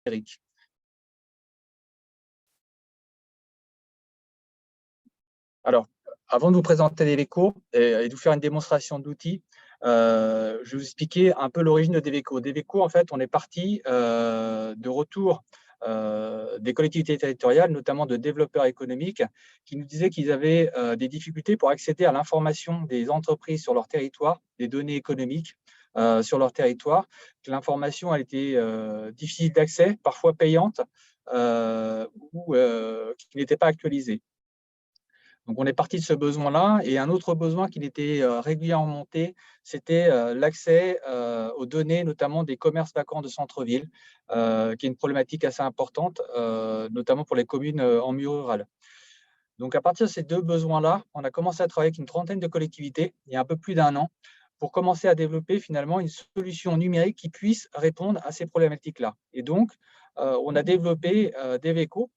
numérique. Alors, avant de vous présenter Deveco et de vous faire une démonstration d'outils, je vais vous expliquer un peu l'origine de Deveco. Deveco, en fait, on est parti de retour des collectivités territoriales, notamment de développeurs économiques, qui nous disaient qu'ils avaient des difficultés pour accéder à l'information des entreprises sur leur territoire, des données économiques sur leur territoire, que l'information elle était difficile d'accès, parfois payante, ou qui n'était pas actualisée. Donc, on est parti de ce besoin-là. Et un autre besoin qui était régulièrement monté, c'était l'accès aux données, notamment des commerces vacants de centre-ville, qui est une problématique assez importante, notamment pour les communes en milieu rural. Donc, à partir de ces deux besoins-là, on a commencé à travailler avec une trentaine de collectivités, il y a un peu plus d'un an, pour commencer à développer finalement une solution numérique qui puisse répondre à ces problématiques-là. Et donc, on a développé Deveco,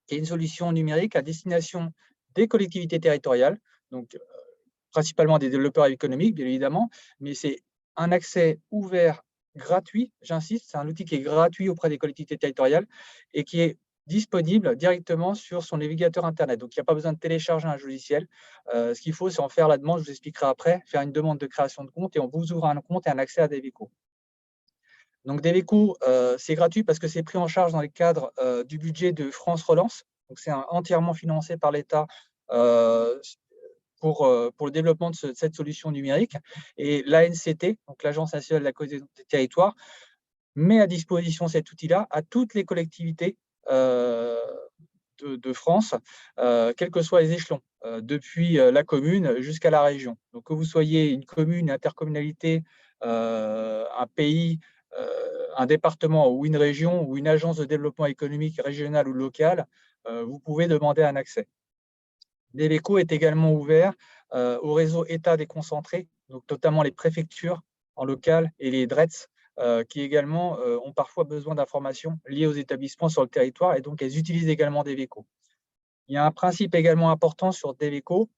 qui est une solution numérique à destination des collectivités territoriales, donc principalement des développeurs économiques, bien évidemment, mais c'est un accès ouvert, gratuit, j'insiste, c'est un outil qui est gratuit auprès des collectivités territoriales et qui est disponible directement sur son navigateur Internet. Donc, il n'y a pas besoin de télécharger un logiciel. Ce qu'il faut, c'est en faire la demande, je vous expliquerai après, faire une demande de création de compte et on vous ouvre un compte et un accès à Deveco. Donc, Deveco, c'est gratuit parce que c'est pris en charge dans le cadre du budget de France Relance. Donc, c'est entièrement financé par l'État pour le développement de cette solution numérique. Et l'ANCT, donc l'Agence nationale de la cohésion des territoires, met à disposition cet outil-là à toutes les collectivités de France, quels que soient les échelons, depuis la commune jusqu'à la région. Donc, que vous soyez une commune, une intercommunalité, un pays, un département ou une région ou une agence de développement économique régional ou local, vous pouvez demander un accès. Deveco est également ouvert au réseau État déconcentré, donc notamment les préfectures en local et les DRETS, qui également ont parfois besoin d'informations liées aux établissements sur le territoire et donc elles utilisent également Deveco. Il y a un principe également important sur Deveco,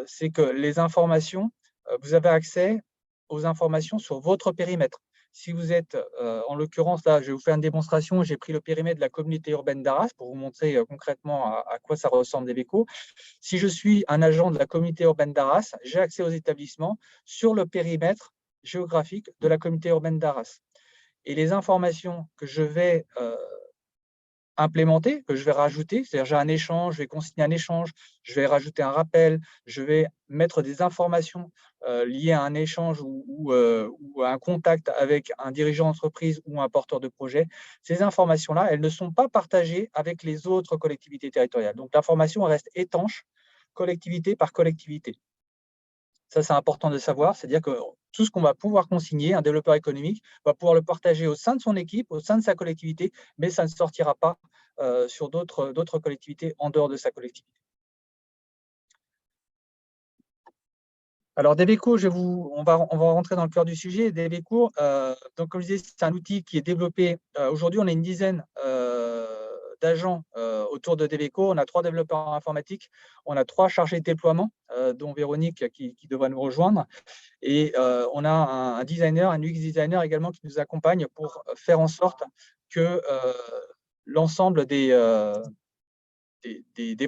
c'est que les informations, vous avez accès aux informations sur votre périmètre. Si vous êtes, en l'occurrence, là, je vais vous faire une démonstration, j'ai pris le périmètre de la communauté urbaine d'Arras pour vous montrer concrètement à quoi ça ressemble Deveco. Si je suis un agent de la communauté urbaine d'Arras, j'ai accès aux établissements sur le périmètre géographique de la communauté urbaine d'Arras. Et les informations que je vais implémenter, que je vais rajouter, c'est-à-dire j'ai un échange, je vais consigner un échange, je vais rajouter un rappel, je vais mettre des informations liées à un échange ou à un contact avec un dirigeant d'entreprise ou un porteur de projet. Ces informations-là, elles ne sont pas partagées avec les autres collectivités territoriales. Donc l'information reste étanche, collectivité par collectivité. Ça, c'est important de savoir, c'est-à-dire que tout ce qu'on va pouvoir consigner, un développeur économique va pouvoir le partager au sein de son équipe, au sein de sa collectivité, mais ça ne sortira pas sur d'autres collectivités en dehors de sa collectivité. Alors, Deveco, on va rentrer dans le cœur du sujet. Deveco, donc, comme je disais, c'est un outil qui est développé. Aujourd'hui, on a une dizaine d'agents autour de Deveco. On a 3 développeurs informatiques, on a 3 chargés de déploiement, dont Véronique qui devra nous rejoindre. Et on a un designer, un UX designer également qui nous accompagne pour faire en sorte que l'ensemble des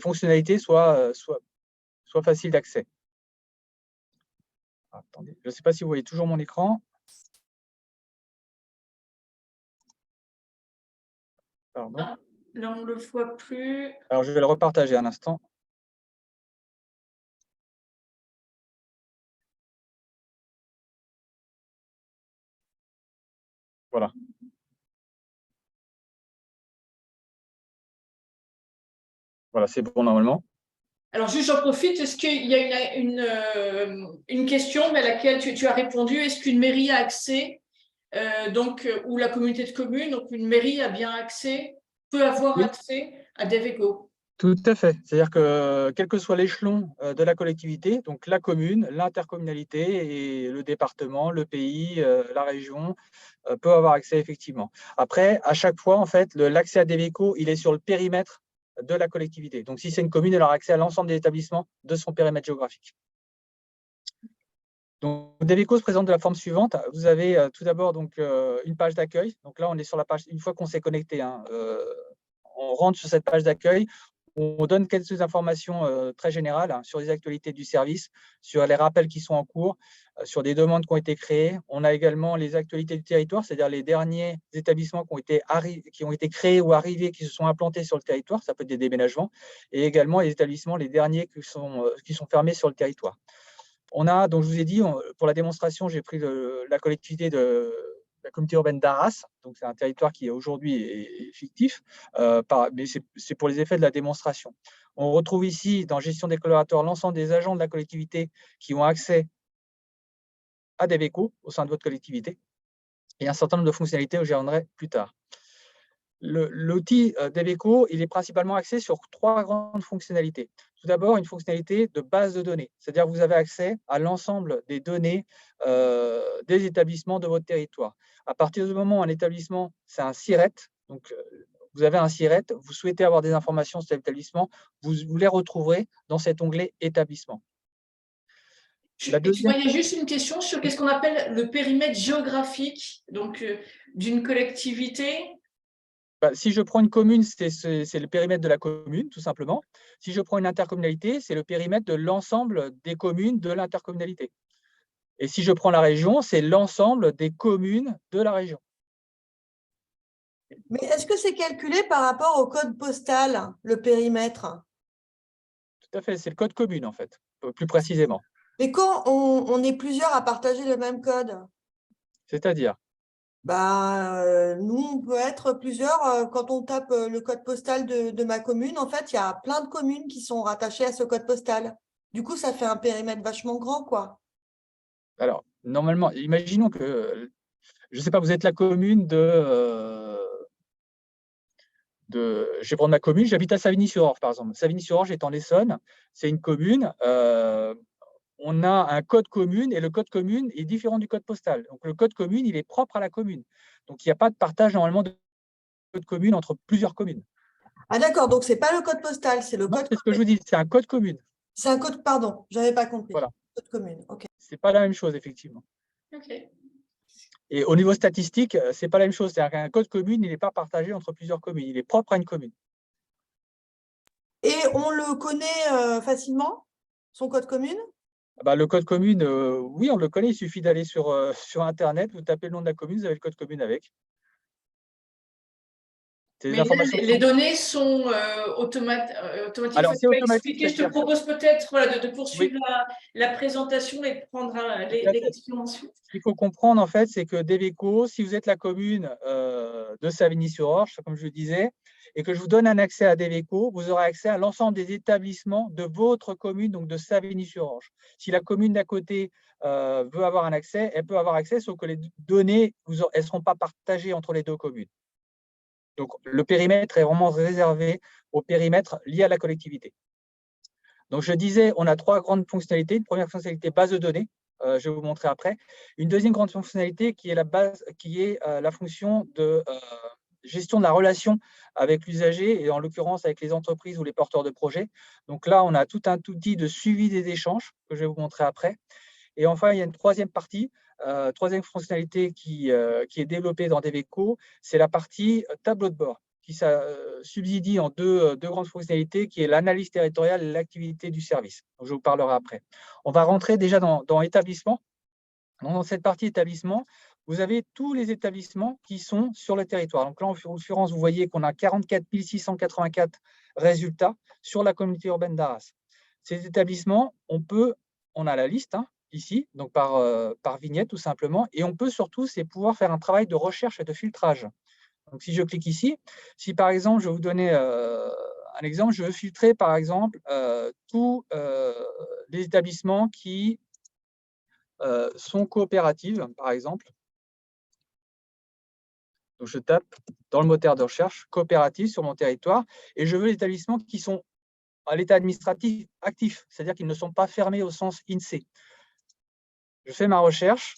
fonctionnalités soient faciles d'accès. Attendez, je ne sais pas si vous voyez toujours mon écran. Pardon. Là, on ne le voit plus. Alors, je vais le repartager un instant. Voilà. Voilà, c'est bon normalement. Alors, juste, j'en profite, est-ce qu'il y a une question à laquelle tu as répondu? Est-ce qu'une mairie a accès, ou la communauté de communes, donc une mairie a bien accès, peut avoir accès à Deveco? Tout à fait. C'est-à-dire que quel que soit l'échelon de la collectivité, donc la commune, l'intercommunalité et le département, le pays, la région, peut avoir accès effectivement. Après, à chaque fois, en fait, l'accès à Deveco, il est sur le périmètre de la collectivité. Donc, si c'est une commune, elle aura accès à l'ensemble des établissements de son périmètre géographique. Donc, Deveco se présente de la forme suivante. Vous avez tout d'abord une page d'accueil. Donc là, on est sur la page, une fois qu'on s'est connecté, on rentre sur cette page d'accueil. On donne quelques informations très générales sur les actualités du service, sur les rappels qui sont en cours, sur des demandes qui ont été créées. On a également les actualités du territoire, c'est-à-dire les derniers établissements qui ont été créés ou arrivés, qui se sont implantés sur le territoire. Ça peut être des déménagements. Et également les établissements, les derniers qui sont fermés sur le territoire. On a, donc je vous ai dit, pour la démonstration, j'ai pris la collectivité de la communauté urbaine d'Arras. Donc c'est un territoire qui aujourd'hui est fictif, mais c'est pour les effets de la démonstration. On retrouve ici, dans gestion des collaborateurs, l'ensemble des agents de la collectivité qui ont accès à Deveco au sein de votre collectivité et un certain nombre de fonctionnalités que j'y reviendrai plus tard. L'outil Deveco, il est principalement axé sur 3 grandes fonctionnalités. Tout d'abord, une fonctionnalité de base de données, c'est-à-dire que vous avez accès à l'ensemble des données des établissements de votre territoire. À partir du moment où un établissement, c'est un SIRET, donc vous avez un SIRET, vous souhaitez avoir des informations sur cet établissement, vous les retrouverez dans cet onglet établissement. Tu voyais juste une question sur qu'est-ce qu'on appelle le périmètre géographique d'une collectivité. Si je prends une commune, c'est le périmètre de la commune, tout simplement. Si je prends une intercommunalité, c'est le périmètre de l'ensemble des communes de l'intercommunalité. Et si je prends la région, c'est l'ensemble des communes de la région. Mais est-ce que c'est calculé par rapport au code postal, le périmètre? Tout à fait, c'est le code commune, en fait, plus précisément. Mais quand on est plusieurs à partager le même code, c'est-à-dire? Nous, on peut être plusieurs. Quand on tape le code postal de ma commune, en fait, il y a plein de communes qui sont rattachées à ce code postal. Du coup, ça fait un périmètre vachement grand, quoi. Alors, normalement, imaginons que, je ne sais pas, vous êtes la commune je vais prendre ma commune, j'habite à Savigny-sur-Orge, par exemple. Savigny-sur-Orge est en Essonne, c'est une commune. On a un code commune et le code commune est différent du code postal. Donc, le code commune, il est propre à la commune. Donc, il n'y a pas de partage normalement de code commune entre plusieurs communes. Ah d'accord, donc ce n'est pas le code postal, c'est le code. C'est ce que je vous dis, c'est un code commune. C'est un code, pardon, je n'avais pas compris. Voilà. Code commune, ok. Ce n'est pas la même chose, effectivement. Ok. Et au niveau statistique, ce n'est pas la même chose. C'est-à-dire qu'un code commune, il n'est pas partagé entre plusieurs communes. Il est propre à une commune. Et on le connaît facilement, son code commune? Le code commune, oui, on le connaît. Il suffit d'aller sur Internet, vous tapez le nom de la commune, vous avez le code commune avec. Mais les données sont automatiques. Alors, c'est automatique. Je te propose peut-être de poursuivre la présentation et de prendre les questions ensuite. Ce qu'il faut comprendre, en fait, c'est que Deveco, si vous êtes la commune de Savigny-sur-Orge, comme je le disais, et que je vous donne un accès à Deveco, vous aurez accès à l'ensemble des établissements de votre commune, donc de Savigny-sur-Orge. Si la commune d'à côté veut avoir un accès, elle peut avoir accès, sauf que les données, elles ne seront pas partagées entre les deux communes. Donc, le périmètre est vraiment réservé au périmètre lié à la collectivité. Donc, je disais, on a 3 grandes fonctionnalités. Une première fonctionnalité, base de données. Je vais vous montrer après. Une deuxième grande fonctionnalité qui est la fonction de gestion de la relation avec l'usager et en l'occurrence avec les entreprises ou les porteurs de projets. Donc là, on a tout un outil de suivi des échanges que je vais vous montrer après. Et enfin, il y a une troisième partie, troisième fonctionnalité qui est développée dans Deveco, c'est la partie tableau de bord qui subsidie en deux grandes fonctionnalités qui est l'analyse territoriale et l'activité du service. Donc, je vous parlerai après. On va rentrer déjà dans établissement. Donc, dans cette partie établissement, vous avez tous les établissements qui sont sur le territoire. Donc là, en l'occurrence, vous voyez qu'on a 44 684 résultats sur la communauté urbaine d'Arras. Ces établissements, on a la liste, ici, donc par vignette tout simplement, et on peut surtout pouvoir faire un travail de recherche et de filtrage. Donc si je clique ici, si par exemple je vais vous donner un exemple, je veux filtrer par exemple tous les établissements qui sont coopératives, par exemple. Donc je tape dans le moteur de recherche coopérative sur mon territoire et je veux les établissements qui sont à l'état administratif actif, c'est-à-dire qu'ils ne sont pas fermés au sens INSEE. Je fais ma recherche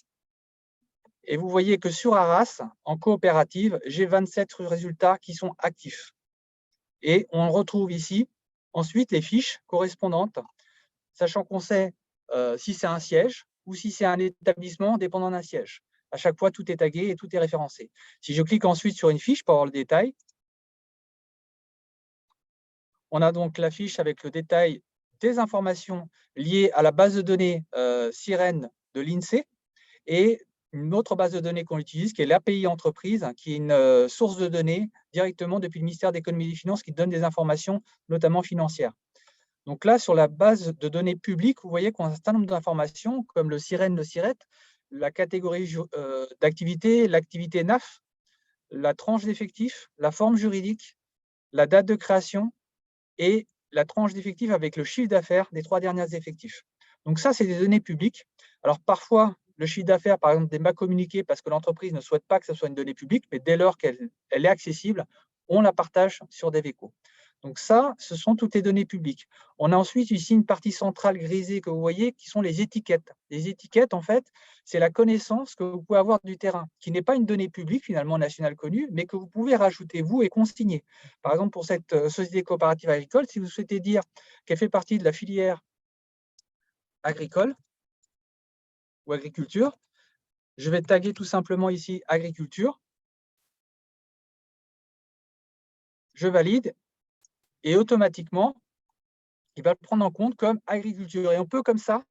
et vous voyez que sur Arras, en coopérative, j'ai 27 résultats qui sont actifs. Et on retrouve ici ensuite les fiches correspondantes, sachant qu'on sait si c'est un siège ou si c'est un établissement dépendant d'un siège. À chaque fois, tout est tagué et tout est référencé. Si je clique ensuite sur une fiche pour avoir le détail, on a donc la fiche avec le détail des informations liées à la base de données Sirène de l'INSEE et une autre base de données qu'on utilise, qui est l'API entreprise, qui est une source de données directement depuis le ministère de l'Économie et des Finances qui donne des informations, notamment financières. Donc là, sur la base de données publiques, vous voyez qu'on a un certain nombre d'informations, comme le Sirène de SIRET, la catégorie d'activité, l'activité NAF, la tranche d'effectifs, la forme juridique, la date de création et la tranche d'effectifs avec le chiffre d'affaires des 3 derniers effectifs. Donc ça, c'est des données publiques. Alors parfois, le chiffre d'affaires, par exemple, n'est pas communiqué parce que l'entreprise ne souhaite pas que ce soit une donnée publique, mais dès lors qu'elle est accessible, on la partage sur Deveco. Donc ça, ce sont toutes les données publiques. On a ensuite ici une partie centrale grisée que vous voyez, qui sont les étiquettes. Les étiquettes, en fait, c'est la connaissance que vous pouvez avoir du terrain, qui n'est pas une donnée publique, finalement, nationale connue, mais que vous pouvez rajouter, vous, et consigner. Par exemple, pour cette société coopérative agricole, si vous souhaitez dire qu'elle fait partie de la filière agricole ou agriculture, je vais taguer tout simplement ici agriculture. Je valide et automatiquement, il va le prendre en compte comme agriculture. Et on peut comme ça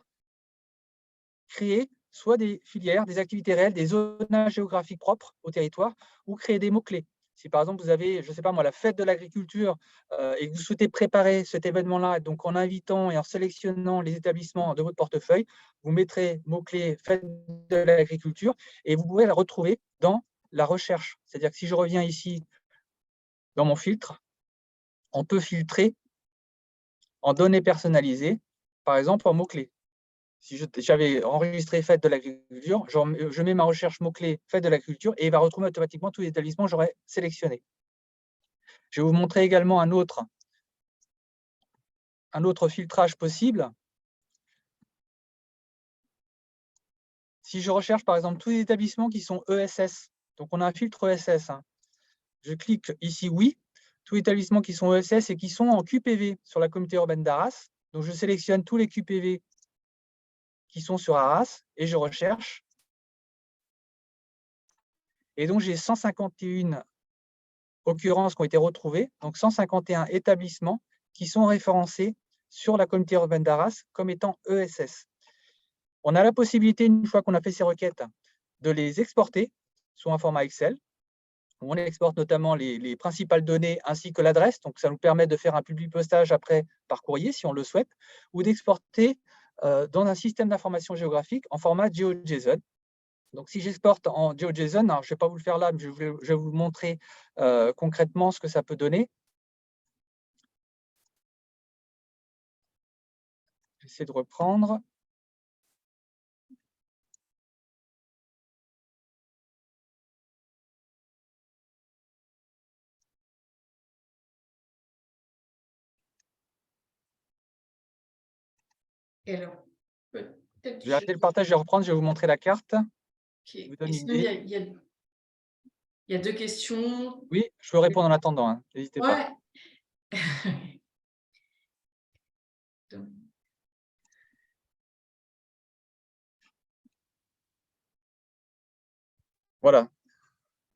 créer soit des filières, des activités réelles, des zonages géographiques propres au territoire ou créer des mots-clés. Si par exemple vous avez, je ne sais pas moi, la fête de l'agriculture et que vous souhaitez préparer cet événement-là, donc en invitant et en sélectionnant les établissements de votre portefeuille, vous mettrez mot-clé fête de l'agriculture et vous pouvez la retrouver dans la recherche. C'est-à-dire que si je reviens ici dans mon filtre, on peut filtrer en données personnalisées, par exemple en mots-clés. Si j'avais enregistré fête de l'agriculture, je mets ma recherche mot-clé fête de l'agriculture et il va retrouver automatiquement tous les établissements que j'aurais sélectionnés. Je vais vous montrer également un autre filtrage possible. Si je recherche par exemple tous les établissements qui sont ESS, donc on a un filtre ESS, je clique ici oui, tous les établissements qui sont ESS et qui sont en QPV sur la communauté urbaine d'Arras, donc je sélectionne tous les QPV qui sont sur Arras et je recherche. Et donc j'ai 151 occurrences qui ont été retrouvées, donc 151 établissements qui sont référencés sur la communauté urbaine d'Arras comme étant ESS. On a la possibilité, une fois qu'on a fait ces requêtes, de les exporter sous un format Excel. On exporte notamment les principales données ainsi que l'adresse, donc ça nous permet de faire un public postage après par courrier si on le souhaite, ou d'exporter dans un système d'information géographique en format GeoJSON. Donc si j'exporte en GeoJSON, alors je ne vais pas vous le faire là, mais je vais vous montrer concrètement ce que ça peut donner. J'essaie de reprendre. Et alors, peut-être Je vais arrêter le partage et reprendre, je vais vous montrer la carte. Okay. Vous donne Et une sinon, idée. il y a 2 questions. Oui, je peux répondre en attendant, n'hésitez pas. Ouais. Voilà.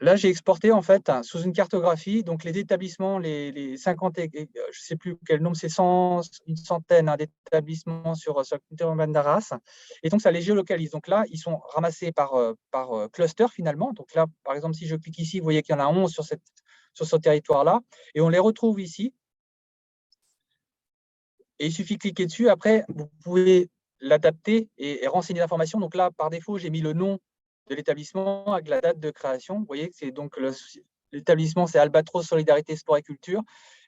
Là, j'ai exporté en fait sous une cartographie, donc les établissements, les 50, je ne sais plus quel nombre, c'est une centaine d'établissements sur la communauté urbaine d'Arras. Et donc, ça les géolocalise. Donc là, ils sont ramassés par cluster finalement. Donc là, par exemple, si je clique ici, vous voyez qu'il y en a 11 sur ce territoire-là. Et on les retrouve ici. Et il suffit de cliquer dessus. Après, vous pouvez l'adapter et renseigner l'information. Donc là, par défaut, j'ai mis le nom de l'établissement avec la date de création. Vous voyez que c'est donc l'établissement, c'est Albatros Solidarité Sport et Culture.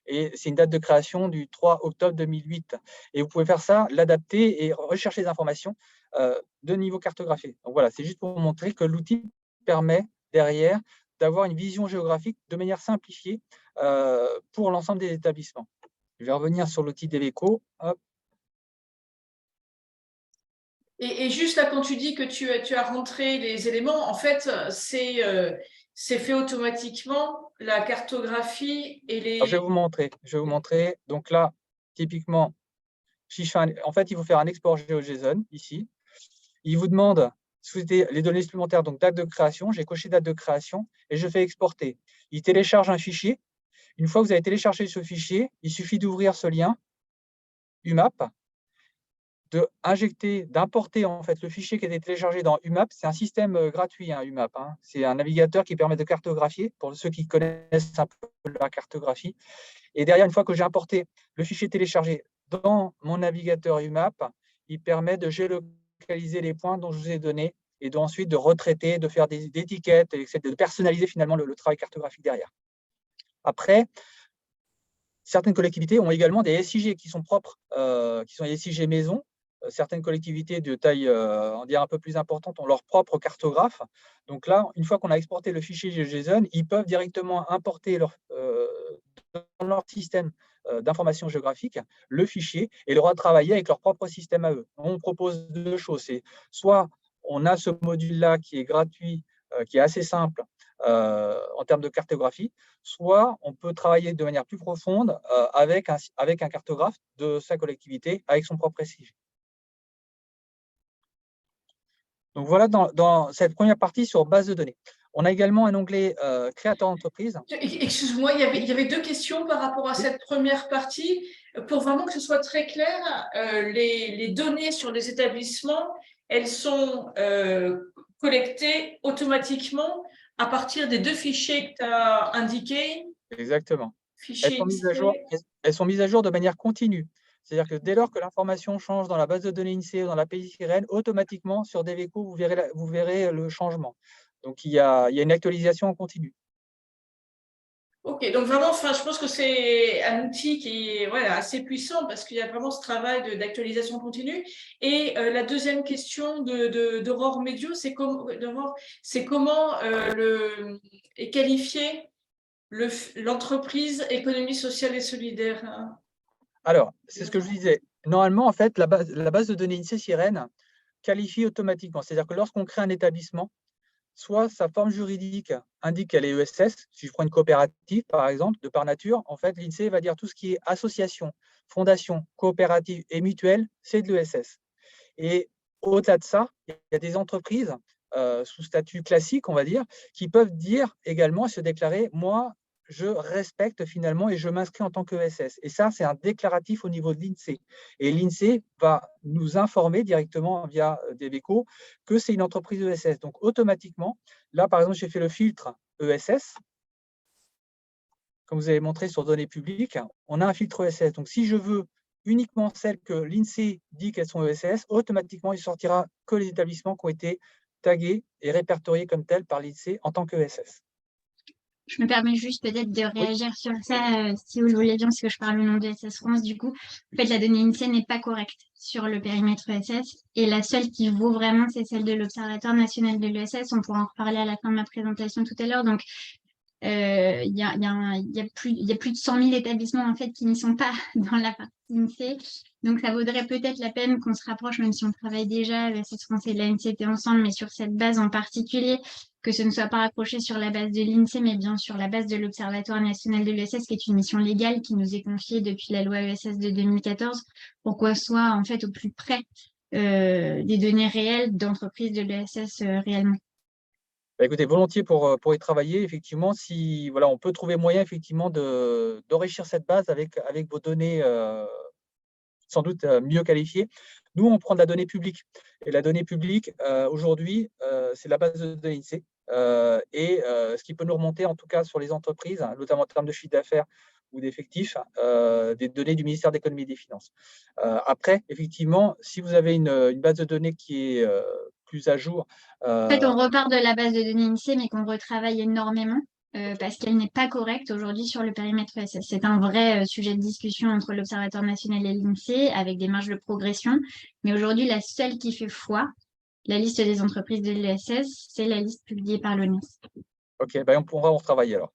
Et c'est une date de création du 3 octobre 2008. Et vous pouvez faire ça, l'adapter et rechercher les informations de niveau cartographié. Donc voilà, c'est juste pour vous montrer que l'outil permet derrière d'avoir une vision géographique de manière simplifiée pour l'ensemble des établissements. Je vais revenir sur l'outil Deveco. Hop. Et juste là, quand tu dis que tu as rentré les éléments, en fait, c'est fait automatiquement, la cartographie et les… Alors, je vais vous montrer. Donc là, typiquement, si je fais en fait, il faut faire un export GeoJSON ici. Il vous demande si vous souhaitez les données supplémentaires, donc date de création. J'ai coché date de création et je fais exporter. Il télécharge un fichier. Une fois que vous avez téléchargé ce fichier, il suffit d'ouvrir ce lien UMAP, d'importer en fait le fichier qui a été téléchargé dans UMAP. C'est un système gratuit, UMAP. C'est un navigateur qui permet de cartographier, pour ceux qui connaissent un peu la cartographie. Et derrière, une fois que j'ai importé le fichier téléchargé dans mon navigateur UMAP, il permet de géolocaliser les points dont je vous ai donné et ensuite de retraiter, de faire des étiquettes, et de personnaliser finalement le travail cartographique derrière. Après, certaines collectivités ont également des SIG qui sont propres, qui sont les SIG maison. Certaines collectivités de taille on dirait un peu plus importante ont leur propre cartographe. Donc là, une fois qu'on a exporté le fichier GeoJSON, ils peuvent directement importer dans leur système d'information géographique le fichier et le retravailler avec leur propre système à eux. On propose deux choses. C'est soit on a ce module-là qui est gratuit, qui est assez simple en termes de cartographie, soit on peut travailler de manière plus profonde avec un cartographe de sa collectivité, avec son propre SIG. Donc voilà dans cette première partie sur base de données. On a également un onglet créateur d'entreprise. Excuse-moi, il y avait deux questions par rapport à cette première partie. Pour vraiment que ce soit très clair, les données sur les établissements, elles sont collectées automatiquement à partir des deux fichiers que tu as indiqués. Exactement. Fichiers Elles sont mises à jour de manière continue. C'est-à-dire que dès lors que l'information change dans la base de données INSEE ou dans l'API sirène, automatiquement, sur Deveco, vous verrez le changement. Donc, il y a une actualisation en continu. Ok, donc vraiment, je pense que c'est un outil qui est assez puissant parce qu'il y a vraiment ce travail d'actualisation continue. Et la deuxième question d'Aurore Médio, c'est comment est qualifiée l'entreprise économie sociale et solidaire. Alors, c'est ce que je vous disais. Normalement, en fait, la base de données INSEE sirène qualifie automatiquement. C'est-à-dire que lorsqu'on crée un établissement, soit sa forme juridique indique qu'elle est ESS. Si je prends une coopérative, par exemple, de par nature, en fait, l'INSEE va dire tout ce qui est association, fondation, coopérative et mutuelle, c'est de l'ESS. Et au-delà de ça, il y a des entreprises sous statut classique, on va dire, qui peuvent dire également et se déclarer, moi, je respecte finalement et je m'inscris en tant que ESS. Et ça, c'est un déclaratif au niveau de l'INSEE. Et l'INSEE va nous informer directement via Deveco que c'est une entreprise ESS. Donc, automatiquement, là, par exemple, j'ai fait le filtre ESS. Comme vous avez montré sur données publiques, on a un filtre ESS. Donc, si je veux uniquement celles que l'INSEE dit qu'elles sont ESS, automatiquement, il sortira que les établissements qui ont été tagués et répertoriés comme tels par l'INSEE en tant qu'ESS. Je me permets juste peut-être de réagir sur ça, si vous le voulez bien, parce que je parle au nom de ESS France. Du coup, en fait, la donnée INSEE n'est pas correcte sur le périmètre ESS. Et la seule qui vaut vraiment, c'est celle de l'Observatoire national de l'ESS. On pourra en reparler à la fin de ma présentation tout à l'heure. Donc, il y a plus de 100 000 établissements en fait qui n'y sont pas dans la partie INSEE. Donc, ça vaudrait peut-être la peine qu'on se rapproche, même si on travaille déjà avec ESS France et l'ANCT ensemble, mais sur cette base en particulier, que ce ne soit pas raccroché sur la base de l'INSEE, mais bien sur la base de l'Observatoire national de l'ESS, qui est une mission légale qui nous est confiée depuis la loi ESS de 2014, pour qu'on soit en fait au plus près des données réelles d'entreprises de l'ESS réellement. Écoutez, volontiers pour y travailler, effectivement, si voilà, on peut trouver moyen effectivement d'enrichir cette base avec vos données sans doute mieux qualifiées. Nous, on prend de la donnée publique. Et la donnée publique, aujourd'hui, c'est la base de données INSEE. Ce qui peut nous remonter, en tout cas sur les entreprises, notamment en termes de chiffre d'affaires ou d'effectifs, des données du ministère de l'Économie et des Finances. Après, effectivement, si vous avez une base de données qui est plus à jour. En fait, on repart de la base de données INSEE, mais qu'on retravaille énormément parce qu'elle n'est pas correcte aujourd'hui sur le périmètre ESS. C'est un vrai sujet de discussion entre l'Observatoire national et l'INSEE avec des marges de progression. Mais aujourd'hui, la seule qui fait foi, la liste des entreprises de l'ESS, c'est la liste publiée par l'ONES. Ok, on pourra en retravailler alors.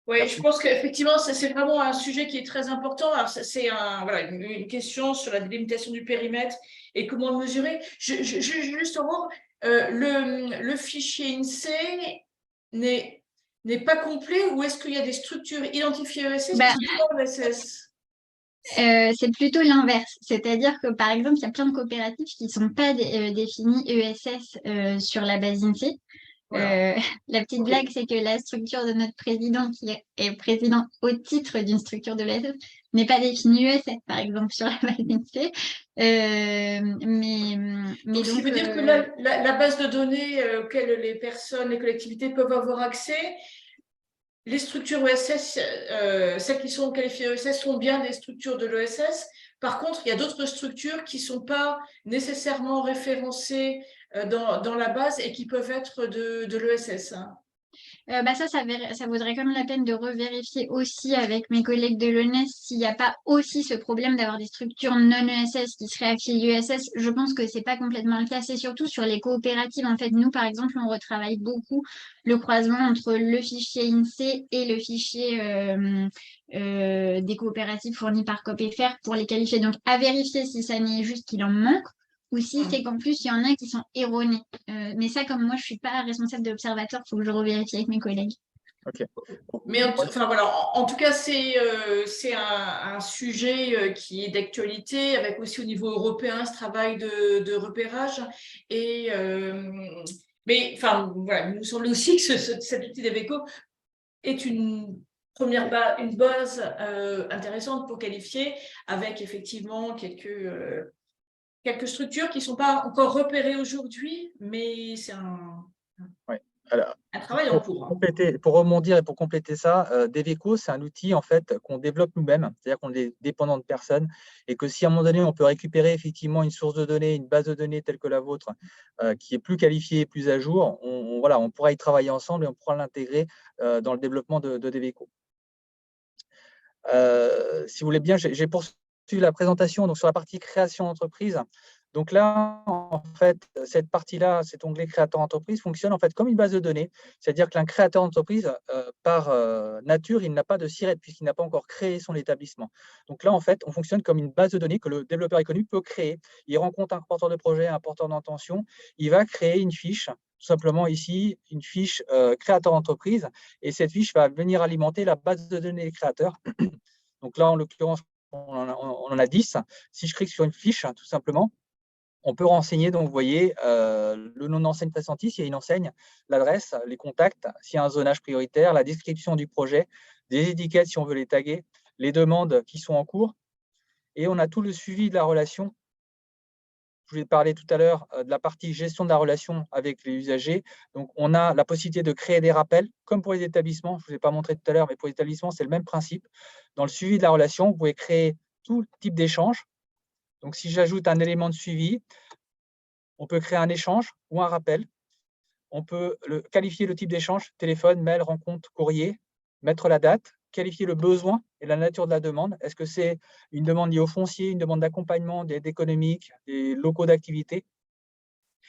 Oui, je pense qu'effectivement, c'est vraiment un sujet qui est très important. Alors, c'est une question sur la délimitation du périmètre et comment le mesurer. Juste, Aurore, le fichier INSEE n'est pas complet ou est-ce qu'il y a des structures identifiées ESS qui sont ESS? C'est plutôt l'inverse. C'est-à-dire que, par exemple, il y a plein de coopératives qui ne sont pas définies ESS sur la base INSEE. Voilà. La petite Ok. blague, c'est que la structure de notre président, qui est président au titre d'une structure de l'ESS, n'est pas définie ESS, par exemple, sur la base INSEE. Mais Donc, ce qui donc, veut dire que la base de données auxquelles les personnes, les collectivités peuvent avoir accès, les structures ESS, celles qui sont qualifiées ESS, sont bien des structures de l'ESS. Par contre, il y a d'autres structures qui ne sont pas nécessairement référencées dans la base et qui peuvent être de l'ESS. ça vaudrait quand même la peine de revérifier aussi avec mes collègues de l'ONES s'il n'y a pas aussi ce problème d'avoir des structures non ESS qui seraient affiliées ESS. Je pense que c'est pas complètement le cas. C'est surtout sur les coopératives. En fait, nous, par exemple, on retravaille beaucoup le croisement entre le fichier INSEE et le fichier des coopératives fournies par COPEFER pour les qualifier. Donc, à vérifier si ça n'est juste qu'il en manque ou si c'est qu'en plus, il y en a qui sont erronés. Mais ça, comme moi, je ne suis pas responsable de l'observatoire, il faut que je revérifie avec mes collègues. Ok. Mais enfin, voilà, en tout cas, c'est un sujet qui est d'actualité, avec aussi au niveau européen ce travail de repérage. Mais enfin, voilà, il nous semble aussi que cet outil d'Eveco est une une base intéressante pour qualifier, avec effectivement quelques structures qui ne sont pas encore repérées aujourd'hui, mais c'est Ouais. Alors, un travail en cours. pour rebondir et pour compléter ça, Deveco, c'est un outil en fait qu'on développe nous-mêmes, c'est-à-dire qu'on est dépendant de personne et que si à un moment donné on peut récupérer effectivement une source de données, une base de données telle que la vôtre, qui est plus qualifiée, plus à jour, voilà, on pourra y travailler ensemble et on pourra l'intégrer dans le développement de Deveco. Si vous voulez bien, j'ai poursuivi la présentation donc, sur la partie création d'entreprise. Donc là, en fait, cette partie-là, cet onglet créateur d'entreprise fonctionne en fait comme une base de données. C'est-à-dire qu'un créateur d'entreprise, par nature, il n'a pas de SIRET puisqu'il n'a pas encore créé son établissement. Donc là, en fait, on fonctionne comme une base de données que le développeur économique peut créer. Il rencontre un porteur de projet, un porteur d'intention. Il va créer une fiche, tout simplement ici, une fiche créateur d'entreprise. Et cette fiche va venir alimenter la base de données des créateurs. Donc là, en l'occurrence, on en a 10. Si je clique sur une fiche, tout simplement, on peut renseigner, donc vous voyez, le nom d'enseigne pressentie, s'il y a une enseigne, l'adresse, les contacts, s'il y a un zonage prioritaire, la description du projet, des étiquettes si on veut les taguer, les demandes qui sont en cours. Et on a tout le suivi de la relation. Je vous ai parlé tout à l'heure de la partie gestion de la relation avec les usagers. Donc, on a la possibilité de créer des rappels, comme pour les établissements. Je ne vous ai pas montré tout à l'heure, mais pour les établissements, c'est le même principe. Dans le suivi de la relation, vous pouvez créer tout type d'échange. Donc, si j'ajoute un élément de suivi, on peut créer un échange ou un rappel. On peut qualifier le type d'échange, téléphone, mail, rencontre, courrier, mettre la date, qualifier le besoin et la nature de la demande. Est-ce que c'est une demande liée au foncier, une demande d'accompagnement, d'aide économique, des locaux d'activité?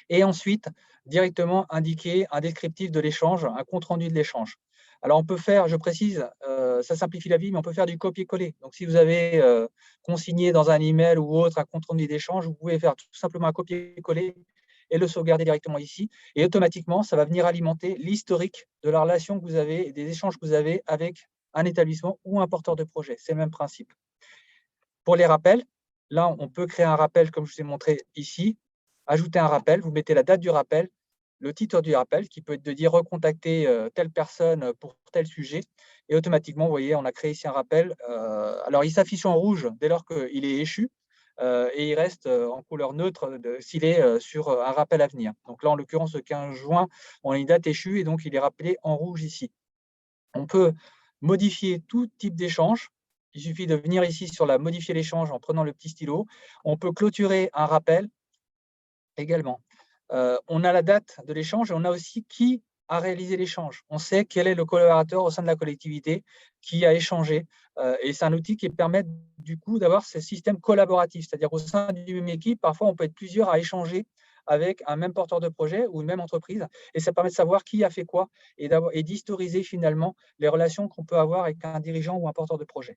Et ensuite, directement indiquer un descriptif de l'échange, un compte-rendu de l'échange. Alors, on peut faire, je précise, ça simplifie la vie, mais on peut faire du copier-coller. Donc, si vous avez consigné dans un email ou autre un compte-rendu d'échange, vous pouvez faire tout simplement un copier-coller et le sauvegarder directement ici. Et automatiquement, ça va venir alimenter l'historique de la relation que vous avez et des échanges que vous avez avec un établissement ou un porteur de projet. C'est le même principe. Pour les rappels, là, on peut créer un rappel comme je vous ai montré ici. Ajouter un rappel, vous mettez la date du rappel, le titre du rappel qui peut être de dire recontacter telle personne pour tel sujet. Et automatiquement, vous voyez, on a créé ici un rappel. Alors, il s'affiche en rouge dès lors qu'il est échu et il reste en couleur neutre s'il est sur un rappel à venir. Donc là, en l'occurrence, le 15 juin, on a une date échue et donc il est rappelé en rouge ici. On peut modifier tout type d'échange. Il suffit de venir ici sur la modifier l'échange en prenant le petit stylo. On peut clôturer un rappel également. On a la date de l'échange et on a aussi qui a réalisé l'échange. On sait quel est le collaborateur au sein de la collectivité qui a échangé. Et c'est un outil qui permet du coup d'avoir ce système collaboratif, c'est-à-dire au sein d'une même équipe, parfois on peut être plusieurs à échanger avec un même porteur de projet ou une même entreprise. Et ça permet de savoir qui a fait quoi et d'historiser finalement les relations qu'on peut avoir avec un dirigeant ou un porteur de projet.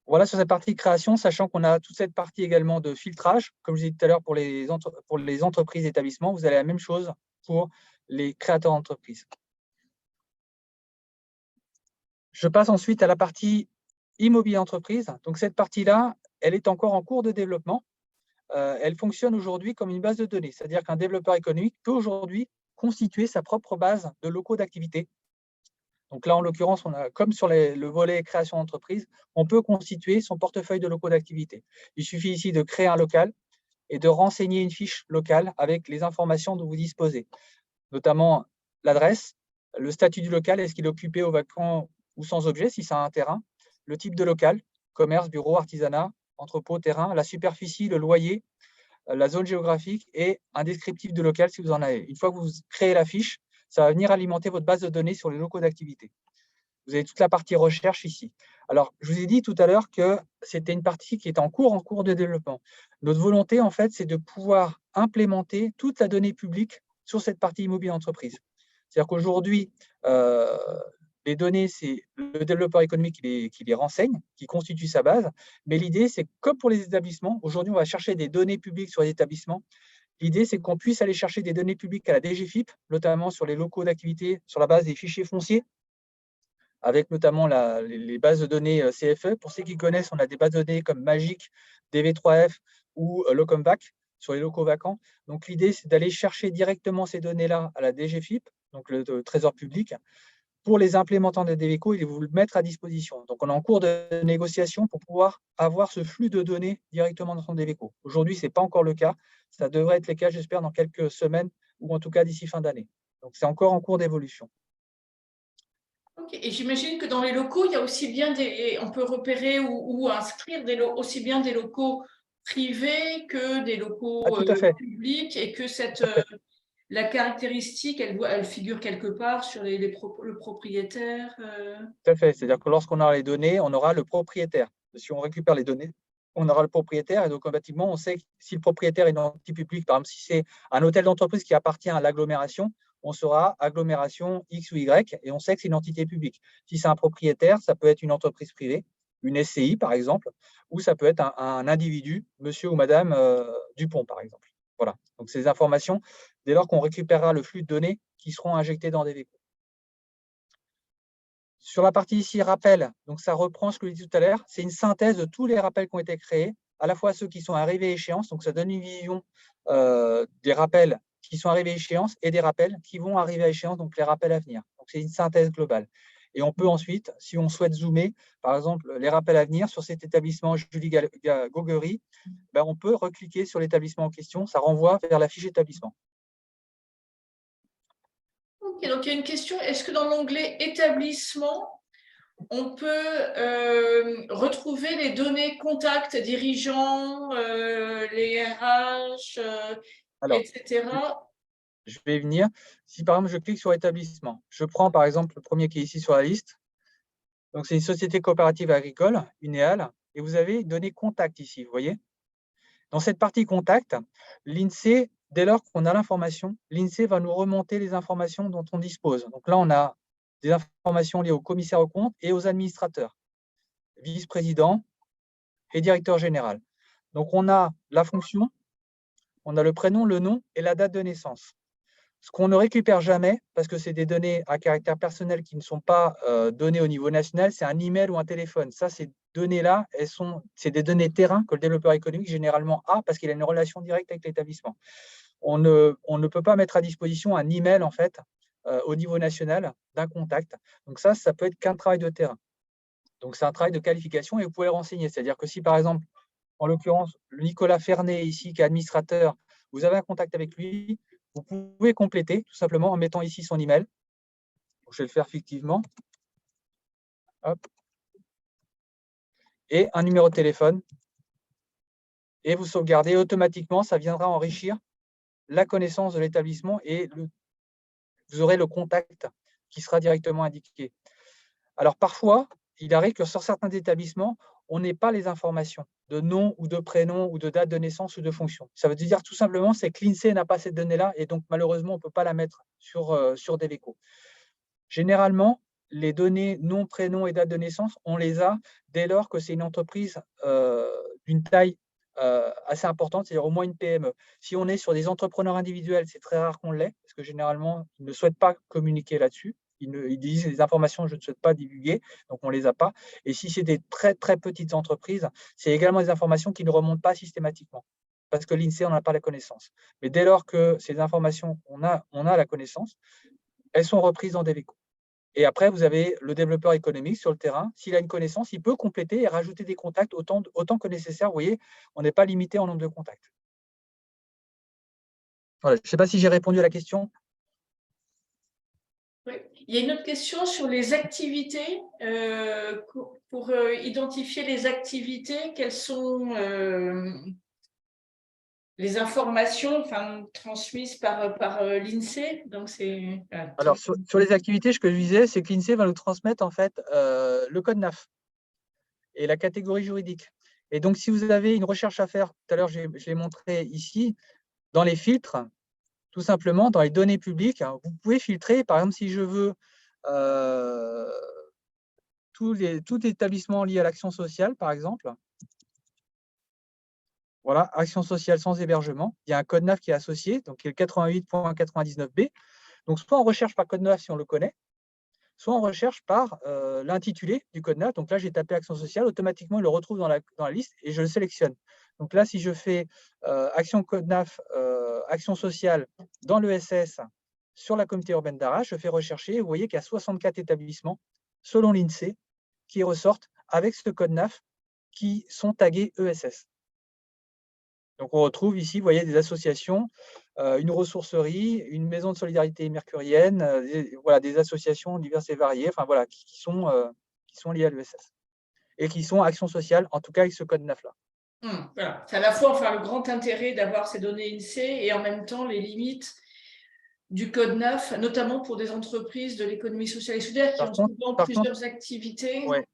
Voilà sur cette partie création, sachant qu'on a toute cette partie également de filtrage. Comme je disais tout à l'heure, pour les entreprises et établissements, vous avez la même chose pour les créateurs d'entreprises. Je passe ensuite à la partie immobilier entreprise, donc cette partie-là, elle est encore en cours de développement. Elle fonctionne aujourd'hui comme une base de données, c'est-à-dire qu'un développeur économique peut aujourd'hui constituer sa propre base de locaux d'activité. Donc là, en l'occurrence, comme sur le volet création d'entreprise, on peut constituer son portefeuille de locaux d'activité. Il suffit ici de créer un local et de renseigner une fiche locale avec les informations dont vous disposez, notamment l'adresse, le statut du local, est-ce qu'il est occupé au vacant ou sans objet, si c'est un terrain, le type de local, commerce, bureau, artisanat, entrepôt, terrain, la superficie, le loyer, la zone géographique et un descriptif de local si vous en avez. Une fois que vous créez la fiche, ça va venir alimenter votre base de données sur les locaux d'activité. Vous avez toute la partie recherche ici. Alors, je vous ai dit tout à l'heure que c'était une partie qui est en cours de développement. Notre volonté, en fait, c'est de pouvoir implémenter toute la donnée publique sur cette partie immobilier entreprise. C'est-à-dire qu'aujourd'hui, les données, c'est le développeur économique qui les renseigne, qui constitue sa base. Mais l'idée, c'est comme pour les établissements, aujourd'hui, on va chercher des données publiques sur les établissements. L'idée, c'est qu'on puisse aller chercher des données publiques à la DGFiP, notamment sur les locaux d'activité, sur la base des fichiers fonciers, avec notamment les bases de données CFE. Pour ceux qui connaissent, on a des bases de données comme Magic, DV3F ou Locomvac sur les locaux vacants. Donc, l'idée, c'est d'aller chercher directement ces données-là à la DGFiP, donc le Trésor public, pour les implémentants de DVECO et vous le mettre à disposition. Donc, on est en cours de négociation pour pouvoir avoir ce flux de données directement dans son DVECO. Aujourd'hui, ce n'est pas encore le cas. Ça devrait être le cas, j'espère, dans quelques semaines ou en tout cas d'ici fin d'année. Donc, c'est encore en cours d'évolution. Okay. Et j'imagine que dans les locaux, il y a aussi bien on peut repérer ou inscrire aussi bien des locaux privés que des locaux tout à fait. publics et que la caractéristique, elle figure quelque part sur le propriétaire. Tout à fait. C'est-à-dire que lorsqu'on aura les données, on aura le propriétaire. Si on récupère les données, on aura le propriétaire et donc automatiquement, on sait que si le propriétaire est une entité publique, par exemple, si c'est un hôtel d'entreprise qui appartient à l'agglomération, on saura agglomération X ou Y et on sait que c'est une entité publique. Si c'est un propriétaire, ça peut être une entreprise privée, une SCI par exemple, ou ça peut être un individu, monsieur ou madame Dupont par exemple. Voilà. Donc ces informations, dès lors qu'on récupérera le flux de données qui seront injectées dans des véhicules. Sur la partie ici, rappel, donc ça reprend ce que je disais tout à l'heure, c'est une synthèse de tous les rappels qui ont été créés, à la fois ceux qui sont arrivés à échéance, donc ça donne une vision des rappels qui sont arrivés à échéance et des rappels qui vont arriver à échéance, donc les rappels à venir. Donc c'est une synthèse globale. Et on peut ensuite, si on souhaite zoomer, par exemple, les rappels à venir sur cet établissement Julie Goguery, ben on peut recliquer sur l'établissement en question, ça renvoie vers la fiche établissement. Ok, donc il y a une question, est-ce que dans l'onglet établissement, on peut retrouver les données contacts dirigeants, les RH, Alors, etc. je vais y venir. Si par exemple je clique sur établissement, je prends par exemple le premier qui est ici sur la liste. Donc c'est une société coopérative agricole, UNEAL, et vous avez données contact ici, vous voyez. Dans cette partie contact, l'INSEE, dès lors qu'on a l'information, l'INSEE va nous remonter les informations dont on dispose. Donc là, on a des informations liées au commissaire aux comptes et aux administrateurs, vice-président et directeur général. Donc on a la fonction, on a le prénom, le nom et la date de naissance. Ce qu'on ne récupère jamais, parce que c'est des données à caractère personnel qui ne sont pas données au niveau national, c'est un email ou un téléphone. Ça, ces données-là, c'est des données terrain que le développeur économique généralement a parce qu'il a une relation directe avec l'établissement. On ne peut pas mettre à disposition un email en fait au niveau national d'un contact. Donc ça peut être qu'un travail de terrain. Donc c'est un travail de qualification et vous pouvez le renseigner. C'est-à-dire que si par exemple, en l'occurrence, Nicolas Fernet ici, qui est administrateur, vous avez un contact avec lui, vous pouvez compléter tout simplement en mettant ici son email. Donc, je vais le faire fictivement. Hop. Et un numéro de téléphone. Et vous sauvegardez automatiquement, ça viendra enrichir la connaissance de l'établissement et vous aurez le contact qui sera directement indiqué. Alors parfois, il arrive que sur certains établissements, on n'ait pas les informations de nom ou de prénom ou de date de naissance ou de fonction. Ça veut dire tout simplement c'est que l'INSEE n'a pas cette donnée-là et donc malheureusement, on ne peut pas la mettre sur DVECO. Généralement, les données nom, prénom et date de naissance, on les a dès lors que c'est une entreprise d'une taille assez importante, c'est-à-dire au moins une PME. Si on est sur des entrepreneurs individuels, c'est très rare qu'on l'ait, parce que généralement, ils ne souhaitent pas communiquer là-dessus. Ils disent les informations que je ne souhaite pas divulguer, donc on ne les a pas. Et si c'est des très, très petites entreprises, c'est également des informations qui ne remontent pas systématiquement, parce que l'INSEE n'en a pas la connaissance. Mais dès lors que ces informations, on a la connaissance, elles sont reprises dans Deveco. Et après, vous avez le développeur économique sur le terrain. S'il a une connaissance, il peut compléter et rajouter des contacts autant que nécessaire. Vous voyez, on n'est pas limité en nombre de contacts. Voilà, je ne sais pas si j'ai répondu à la question. Oui. Il y a une autre question sur les activités. Pour identifier les activités, quelles sont les informations transmises par l'INSEE? Donc, c'est. Alors, sur les activités, ce que je disais, c'est que l'INSEE va nous transmettre en fait le code NAF et la catégorie juridique. Et donc, si vous avez une recherche à faire, tout à l'heure, je l'ai montré ici, dans les filtres, tout simplement, dans les données publiques, vous pouvez filtrer. Par exemple, si je veux tout établissement lié à l'action sociale, par exemple, voilà, action sociale sans hébergement, il y a un code NAF qui est associé, donc qui est le 88.99b. Donc, soit on recherche par code NAF si on le connaît, soit on recherche par l'intitulé du code NAF. Donc là, j'ai tapé action sociale, automatiquement, il le retrouve dans la liste et je le sélectionne. Donc là, si je fais action code NAF, action sociale dans l'ESS sur la communauté urbaine d'Arras, je fais rechercher et vous voyez qu'il y a 64 établissements, selon l'INSEE, qui ressortent avec ce code NAF qui sont tagués ESS. Donc, on retrouve ici, vous voyez, des associations, une ressourcerie, une maison de solidarité mercurienne, voilà, des associations diverses et variées, enfin voilà, qui sont liées à l'ESS et qui sont actions sociales, en tout cas avec ce code NAF-là. Voilà. C'est à la fois le grand intérêt d'avoir ces données INSEE et en même temps les limites du code NAF, notamment pour des entreprises de l'économie sociale et solidaire qui ont souvent plusieurs activités. Ouais.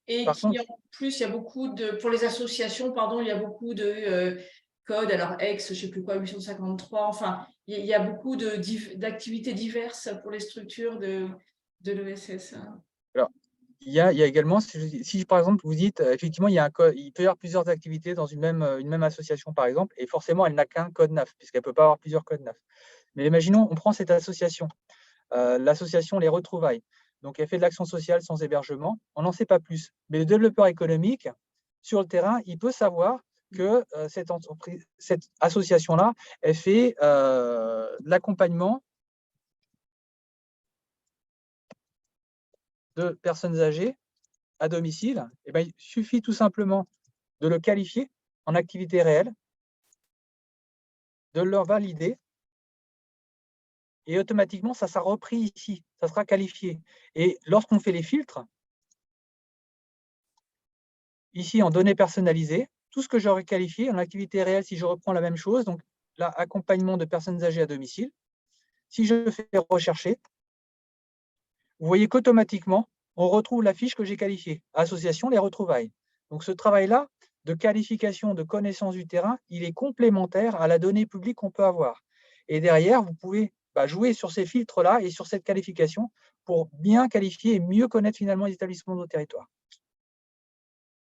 Et qui, en plus, il y a beaucoup pour les associations, il y a beaucoup de codes, alors ex, je ne sais plus quoi, 853, enfin, il y a beaucoup d'activités diverses pour les structures de l'ESS. Alors, il y a également, si par exemple vous dites, effectivement, il peut y avoir plusieurs activités dans une même association, par exemple, et forcément, elle n'a qu'un code NAF, puisqu'elle ne peut pas avoir plusieurs codes NAF. Mais imaginons, on prend cette association, l'association Les Retrouvailles. Donc, elle fait de l'action sociale sans hébergement. On n'en sait pas plus. Mais le développeur économique, sur le terrain, il peut savoir que cette association-là, elle fait de l'accompagnement de personnes âgées à domicile. Et bien, il suffit tout simplement de le qualifier en activité réelle, de leur valider, et automatiquement, ça sera repris ici, ça sera qualifié. Et lorsqu'on fait les filtres, ici en données personnalisées, tout ce que j'aurais qualifié en activité réelle, si je reprends la même chose, donc là, accompagnement de personnes âgées à domicile, si je fais rechercher, vous voyez qu'automatiquement, on retrouve la fiche que j'ai qualifiée, association Les Retrouvailles. Donc ce travail-là de qualification, de connaissance du terrain, il est complémentaire à la donnée publique qu'on peut avoir. Et derrière, vous pouvez jouer sur ces filtres-là et sur cette qualification pour bien qualifier et mieux connaître finalement les établissements de nos territoires.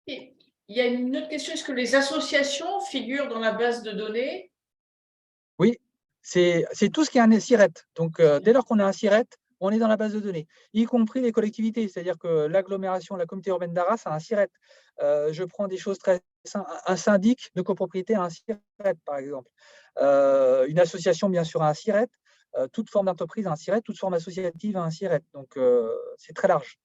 Et il y a une autre question, est-ce que les associations figurent dans la base de données? Oui, c'est tout ce qui est un SIRET. Donc, dès lors qu'on a un SIRET, on est dans la base de données, y compris les collectivités. C'est-à-dire que l'agglomération, la communauté urbaine d'Arras a un SIRET. Je prends des choses très simples. Un syndic de copropriété a un SIRET, par exemple. Une association, bien sûr, a un SIRET. Toute forme d'entreprise a un SIRET. Toute forme associative a un SIRET. Donc, c'est très large.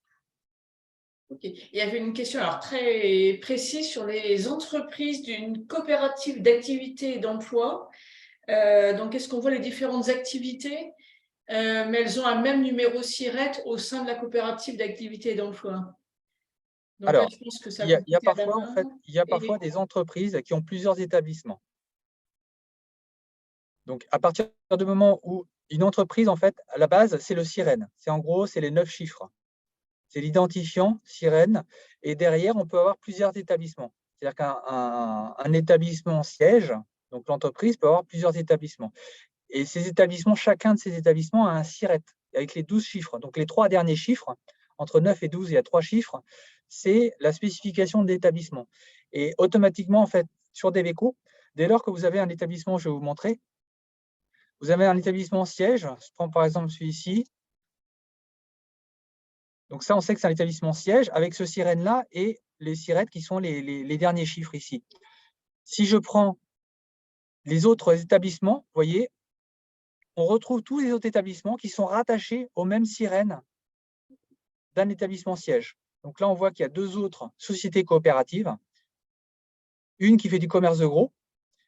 Okay. Il y avait une question très précise sur les entreprises d'une coopérative d'activité et d'emploi. Donc, est-ce qu'on voit les différentes activités, mais elles ont un même numéro SIRET au sein de la coopérative d'activité et d'emploi? Donc, alors, là, je pense que ça il y a parfois des entreprises qui ont plusieurs établissements. Donc, à partir du moment où une entreprise, en fait, à la base, c'est le SIREN. C'est les 9 chiffres. C'est l'identifiant SIREN. Et derrière, on peut avoir plusieurs établissements. C'est-à-dire qu'un établissement siège, donc l'entreprise peut avoir plusieurs établissements. Et ces établissements, chacun de ces établissements a un SIRET avec les 12 chiffres. Donc, les 3 derniers chiffres, entre 9 et 12, il y a 3 chiffres, c'est la spécification de l'établissement. Et automatiquement, en fait, sur Deveco, dès lors que vous avez un établissement, je vais vous montrer, vous avez un établissement siège, je prends par exemple celui-ci, Donc ça, on sait que c'est un établissement siège avec ce sirène-là et les sirènes qui sont les derniers chiffres ici. Si je prends les autres établissements, vous voyez, on retrouve tous les autres établissements qui sont rattachés aux mêmes sirènes d'un établissement siège. Donc là, on voit qu'il y a 2 autres sociétés coopératives, une qui fait du commerce de gros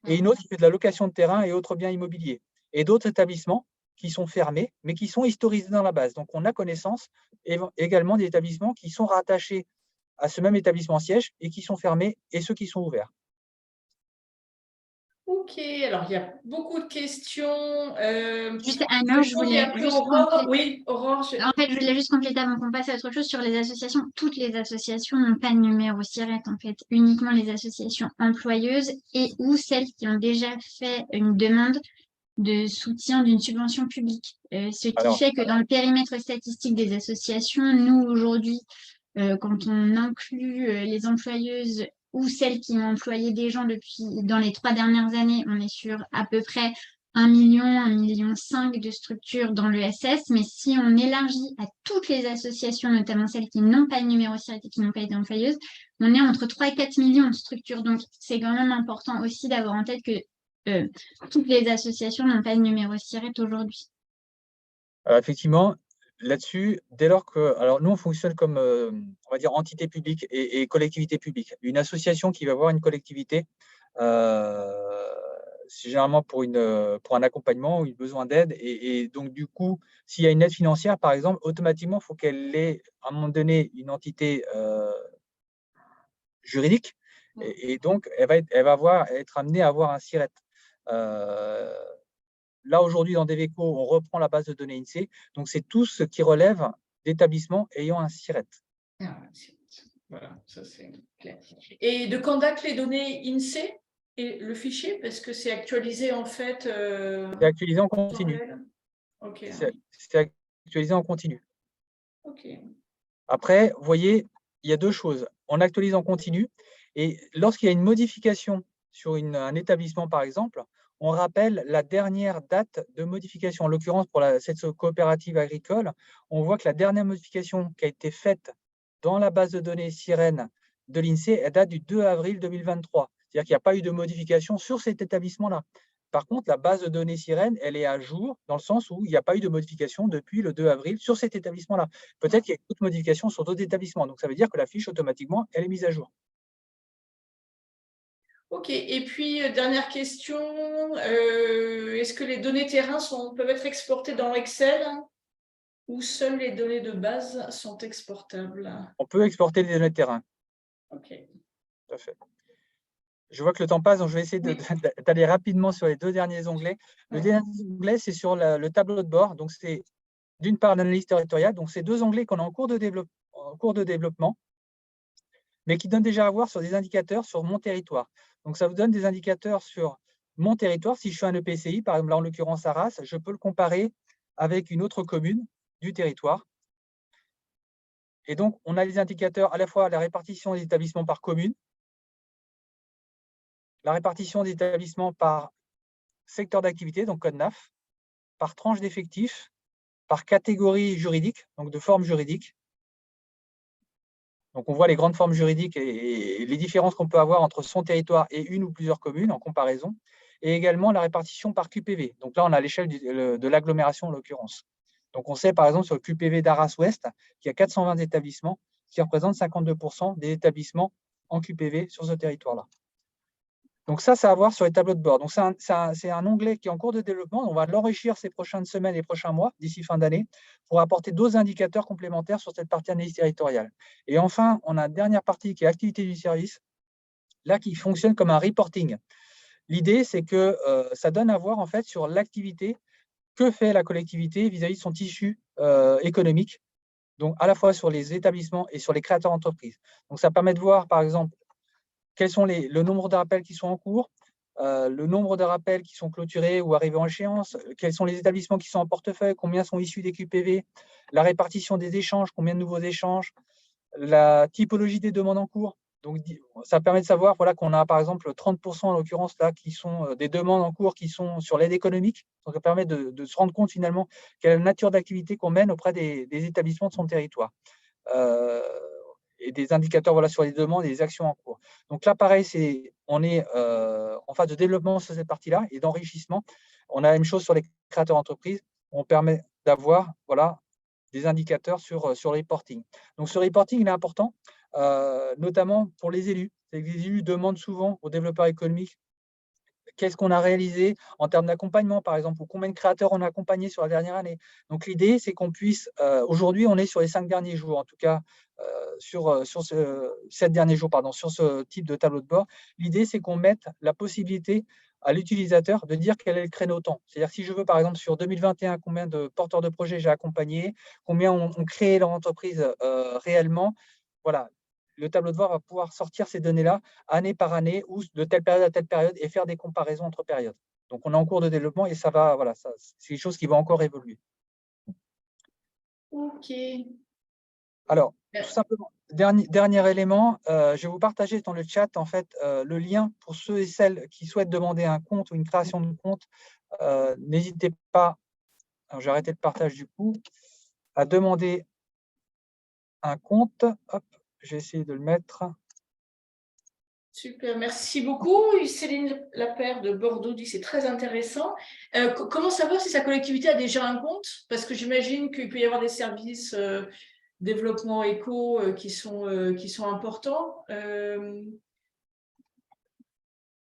et une autre qui fait de la location de terrain et autres biens immobiliers. Et d'autres établissements qui sont fermés, mais qui sont historisés dans la base. Donc, on a connaissance également des établissements qui sont rattachés à ce même établissement siège et qui sont fermés et ceux qui sont ouverts. Ok, alors il y a beaucoup de questions. Juste, Anne, je voulais juste Aurore. Oui, Aurore. En fait, je voulais juste compléter avant qu'on passe à autre chose sur les associations. Toutes les associations n'ont pas de numéro SIRET, en fait, uniquement les associations employeuses et ou celles qui ont déjà fait une demande de soutien d'une subvention publique. Ce qui fait que dans le périmètre statistique des associations, nous, aujourd'hui, quand on inclut les employeuses ou celles qui ont employé des gens dans les 3 dernières années, on est sur à peu près 1 million, 1,5 million de structures dans l'ESS, mais si on élargit à toutes les associations, notamment celles qui n'ont pas de numéro SIRET et qui n'ont pas été employeuses, on est entre 3 et 4 millions de structures. Donc, c'est quand même important aussi d'avoir en tête que toutes les associations n'ont pas de numéro SIRET aujourd'hui. Effectivement, là-dessus, dès lors que… Alors, nous, on fonctionne comme, on va dire, entité publique et collectivité publique. Une association qui va voir une collectivité, c'est généralement pour un accompagnement ou un besoin d'aide. Et donc, du coup, s'il y a une aide financière, par exemple, automatiquement, il faut qu'elle ait, à un moment donné, une entité juridique. Et donc, elle va être amenée à avoir un SIRET. Là, aujourd'hui, dans Deveco, on reprend la base de données INSEE. Donc, c'est tout ce qui relève d'établissements ayant un SIRET. Voilà, ça c'est clair. Et de quand datent les données INSEE et le fichier? Parce que c'est actualisé en fait. C'est actualisé en continu. Okay. C'est actualisé en continu. Okay. Après, vous voyez, il y a 2 choses. On actualise en continu et lorsqu'il y a une modification sur un établissement, par exemple, on rappelle la dernière date de modification. En l'occurrence, pour cette coopérative agricole, on voit que la dernière modification qui a été faite dans la base de données Sirène de l'INSEE, elle date du 2 avril 2023. C'est-à-dire qu'il n'y a pas eu de modification sur cet établissement-là. Par contre, la base de données Sirène, elle est à jour dans le sens où il n'y a pas eu de modification depuis le 2 avril sur cet établissement-là. Peut-être qu'il y a d'autres modifications sur d'autres établissements. Donc, ça veut dire que la fiche, automatiquement, elle est mise à jour. Ok, et puis dernière question, est-ce que les données terrain peuvent être exportées dans Excel ou seules les données de base sont exportables? On peut exporter les données de terrain. Ok. Tout à fait. Je vois que le temps passe, donc je vais essayer d'aller rapidement sur les 2 derniers onglets. Le dernier onglet, c'est sur le tableau de bord. Donc, c'est d'une part l'analyse territoriale. Donc, c'est 2 onglets qu'on a en cours de développement, mais qui donnent déjà à voir sur des indicateurs sur mon territoire. Donc, ça vous donne des indicateurs sur mon territoire. Si je suis un EPCI, par exemple, là, en l'occurrence Arras, je peux le comparer avec une autre commune du territoire. Et donc, on a des indicateurs à la fois la répartition des établissements par commune, la répartition des établissements par secteur d'activité, donc code NAF, par tranche d'effectifs, par catégorie juridique, donc de forme juridique. Donc, on voit les grandes formes juridiques et les différences qu'on peut avoir entre son territoire et une ou plusieurs communes en comparaison, et également la répartition par QPV. Donc là, on a l'échelle de l'agglomération en l'occurrence. Donc, on sait par exemple sur le QPV d'Arras-Ouest qu'il y a 420 établissements qui représentent 52% des établissements en QPV sur ce territoire-là. Donc ça, c'est à voir sur les tableaux de bord. Donc c'est un onglet qui est en cours de développement. On va l'enrichir ces prochaines semaines et prochains mois, d'ici fin d'année, pour apporter d'autres indicateurs complémentaires sur cette partie analyse territoriale. Et enfin, on a une dernière partie qui est activité du service, là qui fonctionne comme un reporting. L'idée, c'est que ça donne à voir en fait sur l'activité que fait la collectivité vis-à-vis de son tissu économique, donc à la fois sur les établissements et sur les créateurs d'entreprises. Donc ça permet de voir, par exemple, quels sont le nombre de rappels qui sont en cours, le nombre de rappels qui sont clôturés ou arrivés en échéance, quels sont les établissements qui sont en portefeuille, combien sont issus des QPV, la répartition des échanges, combien de nouveaux échanges, la typologie des demandes en cours. Donc, ça permet de savoir voilà, qu'on a par exemple 30% en l'occurrence là qui sont des demandes en cours qui sont sur l'aide économique. Donc, ça permet de se rendre compte finalement quelle est la nature d'activité qu'on mène auprès des établissements de son territoire. et des indicateurs voilà, sur les demandes et les actions en cours. Donc là, pareil, on est en phase de développement sur cette partie-là et d'enrichissement. On a la même chose sur les créateurs d'entreprises. On permet d'avoir voilà, des indicateurs sur le reporting. Donc ce reporting, il est important, notamment pour les élus. Les élus demandent souvent aux développeurs économiques qu'est-ce qu'on a réalisé en termes d'accompagnement, par exemple, ou combien de créateurs on a accompagnés sur la dernière année. Donc, l'idée, c'est qu'on puisse, aujourd'hui, on est sur les 5 derniers jours, en tout cas, sur 7 derniers jours, pardon, sur ce type de tableau de bord. L'idée, c'est qu'on mette la possibilité à l'utilisateur de dire quel est le créneau temps. C'est-à-dire que si je veux, par exemple, sur 2021, combien de porteurs de projets j'ai accompagnés, combien ont créé leur entreprise réellement, voilà. Le tableau de bord va pouvoir sortir ces données-là année par année ou de telle période à telle période et faire des comparaisons entre périodes. Donc, on est en cours de développement et ça va, voilà, c'est des choses qui vont encore évoluer. Ok. Alors, tout simplement, dernier élément, je vais vous partager dans le chat en fait le lien pour ceux et celles qui souhaitent demander un compte ou une création de compte. N'hésitez pas, j'ai arrêté le partage du coup, à demander un compte. Hop, j'ai essayé de le mettre. Super, merci beaucoup. Céline Lapère de Bordeaux dit c'est très intéressant. Comment savoir si sa collectivité a déjà un compte? Parce que j'imagine qu'il peut y avoir des services développement éco qui sont importants.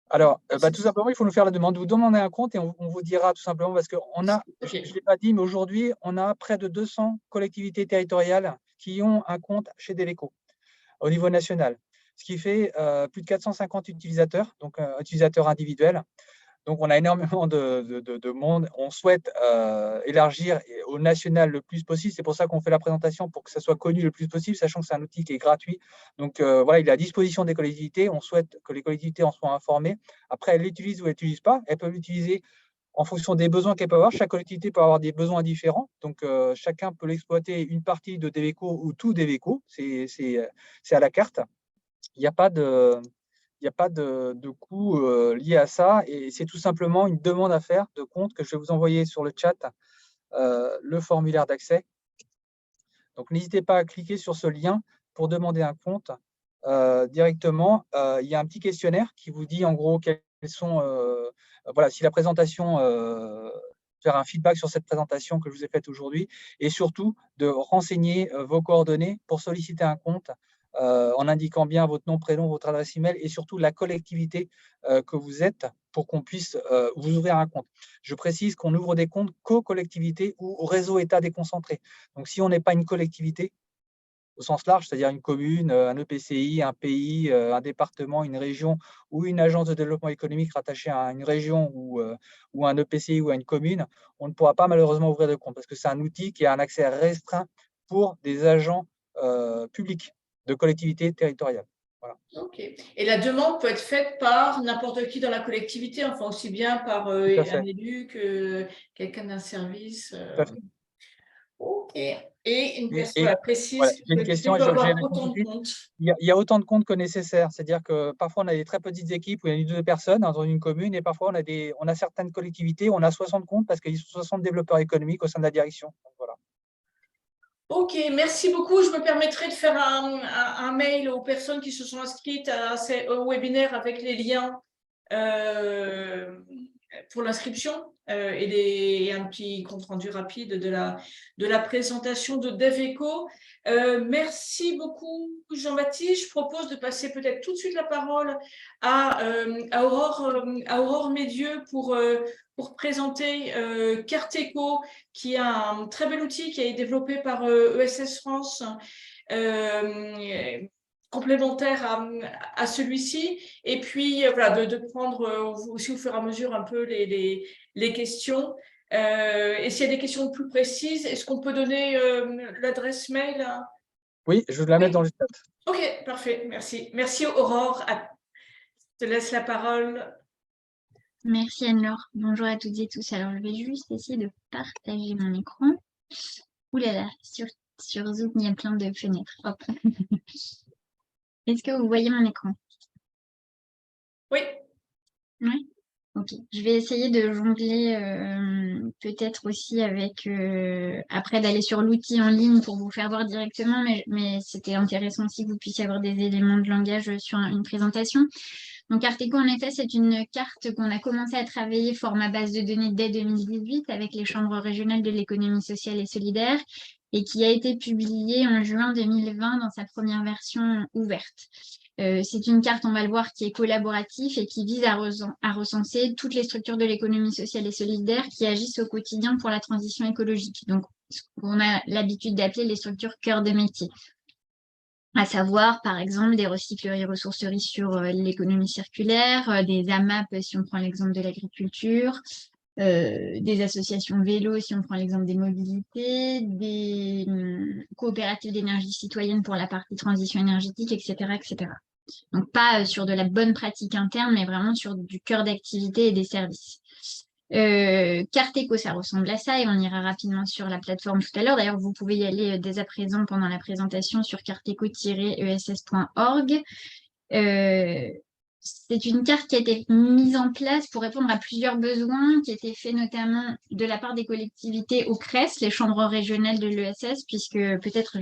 Alors, tout simplement, il faut nous faire la demande. Vous demandez un compte et on vous dira tout simplement parce qu'on a, je ne l'ai pas dit, mais aujourd'hui, on a près de 200 collectivités territoriales qui ont un compte chez Deveco au niveau national, ce qui fait plus de 450 utilisateurs, donc utilisateurs individuels. Donc, on a énormément de monde. On souhaite élargir au national le plus possible. C'est pour ça qu'on fait la présentation, pour que ça soit connu le plus possible, sachant que c'est un outil qui est gratuit. Donc, voilà, il est à disposition des collectivités. On souhaite que les collectivités en soient informées. Après, elles l'utilisent ou elles ne l'utilisent pas. Elles peuvent l'utiliser en fonction des besoins qu'elles peuvent avoir. Chaque collectivité peut avoir des besoins différents. Donc, chacun peut l'exploiter une partie de Deveco ou tout Deveco. C'est à la carte. Il n'y a pas de coût lié à ça et c'est tout simplement une demande à faire de compte que je vais vous envoyer sur le chat, le formulaire d'accès. Donc, n'hésitez pas à cliquer sur ce lien pour demander un compte directement. Il y a un petit questionnaire qui vous dit en gros quels sont, voilà, si la présentation, faire un feedback sur cette présentation que je vous ai faite aujourd'hui et surtout de renseigner vos coordonnées pour solliciter un compte. En indiquant bien votre nom, prénom, votre adresse email et surtout la collectivité que vous êtes pour qu'on puisse vous ouvrir un compte. Je précise qu'on ouvre des comptes qu'aux collectivités ou au réseau État déconcentré. Donc, si on n'est pas une collectivité au sens large, c'est-à-dire une commune, un EPCI, un pays, un département, une région ou une agence de développement économique rattachée à une région ou un EPCI ou à une commune, on ne pourra pas malheureusement ouvrir de compte parce que c'est un outil qui a un accès restreint pour des agents publics de collectivités territoriales. Voilà. Ok. Et la demande peut être faite par n'importe qui dans la collectivité, enfin aussi bien par un élu que quelqu'un d'un service. Ok. Et une question précise. Voilà, j'ai une question, peut avoir autant de comptes. Il y a autant de comptes que nécessaire. C'est-à-dire que parfois, on a des très petites équipes où il y a une ou deux personnes dans une commune et parfois, on a certaines collectivités où on a 60 comptes parce qu'il y a 60 développeurs économiques au sein de la direction. Donc, voilà. Ok, merci beaucoup. Je me permettrai de faire un mail aux personnes qui se sont inscrites au webinaire avec les liens pour l'inscription et un petit compte-rendu rapide de la présentation de Deveco. Merci beaucoup, Jean-Baptiste. Je propose de passer peut-être tout de suite la parole à Aurore Médieux pour présenter Carteco, qui est un très bel outil qui a été développé par ESS France, complémentaire à celui-ci. Et puis, voilà, de prendre aussi au fur et à mesure un peu les questions. Et s'il y a des questions plus précises, est-ce qu'on peut donner l'adresse mail? Oui, je vais la mettre dans le chat. Ok, parfait, merci. Merci Aurore. Je te laisse la parole. Merci Anne-Laure. Bonjour à toutes et tous. Alors, je vais juste essayer de partager mon écran. Ouh là là, sur Zoom, il y a plein de fenêtres. Hop. Est-ce que vous voyez mon écran? Oui. Oui. Ok, je vais essayer de jongler peut-être aussi avec, après d'aller sur l'outil en ligne pour vous faire voir directement, mais c'était intéressant aussi que vous puissiez avoir des éléments de langage sur une présentation. Donc Arteco, en effet, c'est une carte qu'on a commencé à travailler format base de données dès 2018 avec les chambres régionales de l'économie sociale et solidaire et qui a été publiée en juin 2020 dans sa première version ouverte. C'est une carte, on va le voir, qui est collaborative et qui vise à recenser toutes les structures de l'économie sociale et solidaire qui agissent au quotidien pour la transition écologique. Donc, ce qu'on a l'habitude d'appeler les structures cœur de métier. À savoir, par exemple, des recycleries-ressourceries sur l'économie circulaire, des AMAP si on prend l'exemple de l'agriculture, des associations vélo si on prend l'exemple des mobilités, des coopératives d'énergie citoyenne pour la partie transition énergétique, etc. etc. Donc, pas sur de la bonne pratique interne, mais vraiment sur du cœur d'activité et des services. Carteco, ça ressemble à ça et on ira rapidement sur la plateforme tout à l'heure. D'ailleurs, vous pouvez y aller dès à présent pendant la présentation sur carteco-ess.org. C'est une carte qui a été mise en place pour répondre à plusieurs besoins, qui a été fait notamment de la part des collectivités au CRES, les chambres régionales de l'ESS, puisque peut-être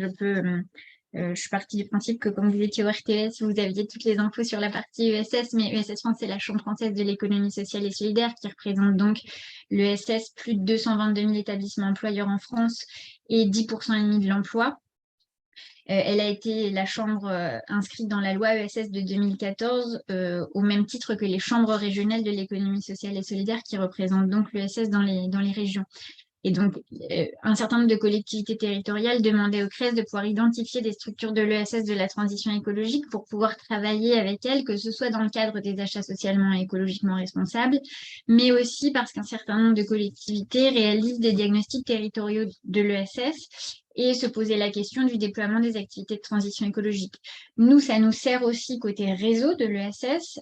je suis partie du principe que comme vous étiez au RTS, vous aviez toutes les infos sur la partie ESS, mais ESS France, c'est la Chambre française de l'économie sociale et solidaire qui représente donc l'ESS, plus de 222 000 établissements employeurs en France et 10,5% de l'emploi. Elle a été la chambre inscrite dans la loi ESS de 2014 au même titre que les chambres régionales de l'économie sociale et solidaire qui représentent donc l'ESS dans les régions. Et donc, un certain nombre de collectivités territoriales demandaient au CRES de pouvoir identifier des structures de l'ESS de la transition écologique pour pouvoir travailler avec elles, que ce soit dans le cadre des achats socialement et écologiquement responsables, mais aussi parce qu'un certain nombre de collectivités réalisent des diagnostics territoriaux de l'ESS et se poser la question du déploiement des activités de transition écologique. Nous, ça nous sert aussi côté réseau de l'ESS,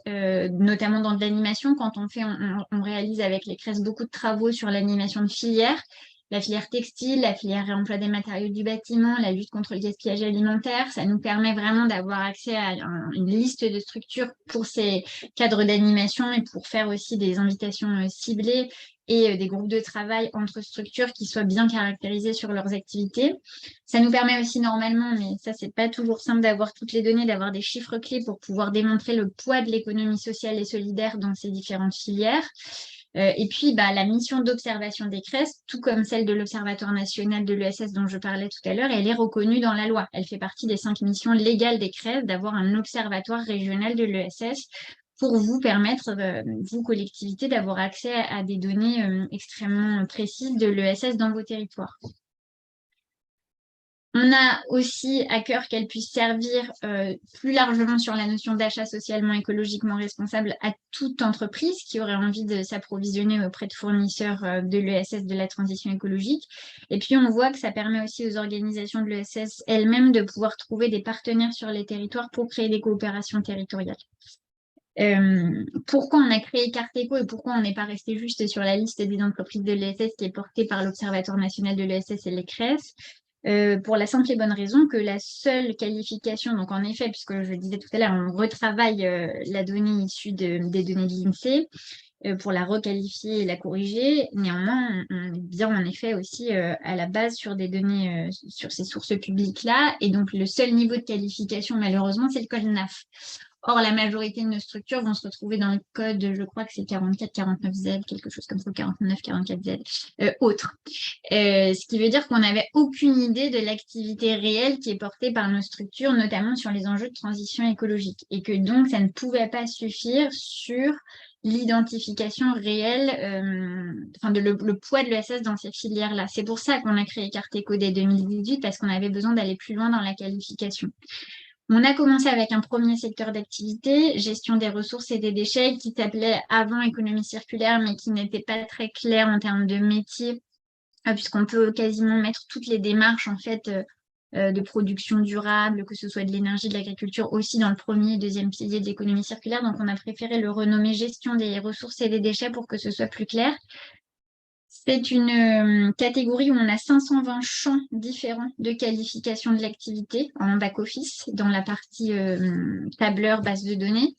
notamment dans de l'animation. Quand on réalise avec les CRES beaucoup de travaux sur l'animation de filières, la filière textile, la filière réemploi des matériaux du bâtiment, la lutte contre le gaspillage alimentaire. Ça nous permet vraiment d'avoir accès à une liste de structures pour ces cadres d'animation et pour faire aussi des invitations ciblées et des groupes de travail entre structures qui soient bien caractérisées sur leurs activités. Ça nous permet aussi normalement, mais ça, c'est pas toujours simple d'avoir toutes les données, d'avoir des chiffres clés pour pouvoir démontrer le poids de l'économie sociale et solidaire dans ces différentes filières. Et puis, la mission d'observation des CRES, tout comme celle de l'Observatoire national de l'ESS dont je parlais tout à l'heure, elle est reconnue dans la loi. Elle fait partie des 5 missions légales des CRES d'avoir un observatoire régional de l'ESS pour vous permettre, vous, collectivités, d'avoir accès à des données extrêmement précises de l'ESS dans vos territoires. On a aussi à cœur qu'elle puisse servir plus largement sur la notion d'achat socialement écologiquement responsable à toute entreprise qui aurait envie de s'approvisionner auprès de fournisseurs de l'ESS de la transition écologique. Et puis, on voit que ça permet aussi aux organisations de l'ESS elles-mêmes de pouvoir trouver des partenaires sur les territoires pour créer des coopérations territoriales. Pourquoi on a créé Carteco et pourquoi on n'est pas resté juste sur la liste des entreprises de l'ESS qui est portée par l'Observatoire national de l'ESS et les CRES? Pour la simple et bonne raison que la seule qualification, donc en effet, puisque je le disais tout à l'heure, on retravaille la donnée issue des données de l'INSEE pour la requalifier et la corriger. Néanmoins, on est bien en effet aussi à la base sur des données, sur ces sources publiques-là. Et donc, le seul niveau de qualification, malheureusement, c'est le code NAF. Or, la majorité de nos structures vont se retrouver dans le code, je crois que c'est 44, 49Z, quelque chose comme ça, 49, 44Z, autre. Ce qui veut dire qu'on n'avait aucune idée de l'activité réelle qui est portée par nos structures, notamment sur les enjeux de transition écologique. Et que donc, ça ne pouvait pas suffire sur l'identification réelle, le poids de l'ESS dans ces filières-là. C'est pour ça qu'on a créé Carteco dès 2018, parce qu'on avait besoin d'aller plus loin dans la qualification. On a commencé avec un premier secteur d'activité, gestion des ressources et des déchets, qui s'appelait avant économie circulaire, mais qui n'était pas très clair en termes de métier, puisqu'on peut quasiment mettre toutes les démarches en fait de production durable, que ce soit de l'énergie, de l'agriculture, aussi dans le premier et deuxième pilier de l'économie circulaire. Donc, on a préféré le renommer gestion des ressources et des déchets pour que ce soit plus clair. C'est une catégorie où on a 520 champs différents de qualification de l'activité en back-office, dans la partie tableur, base de données.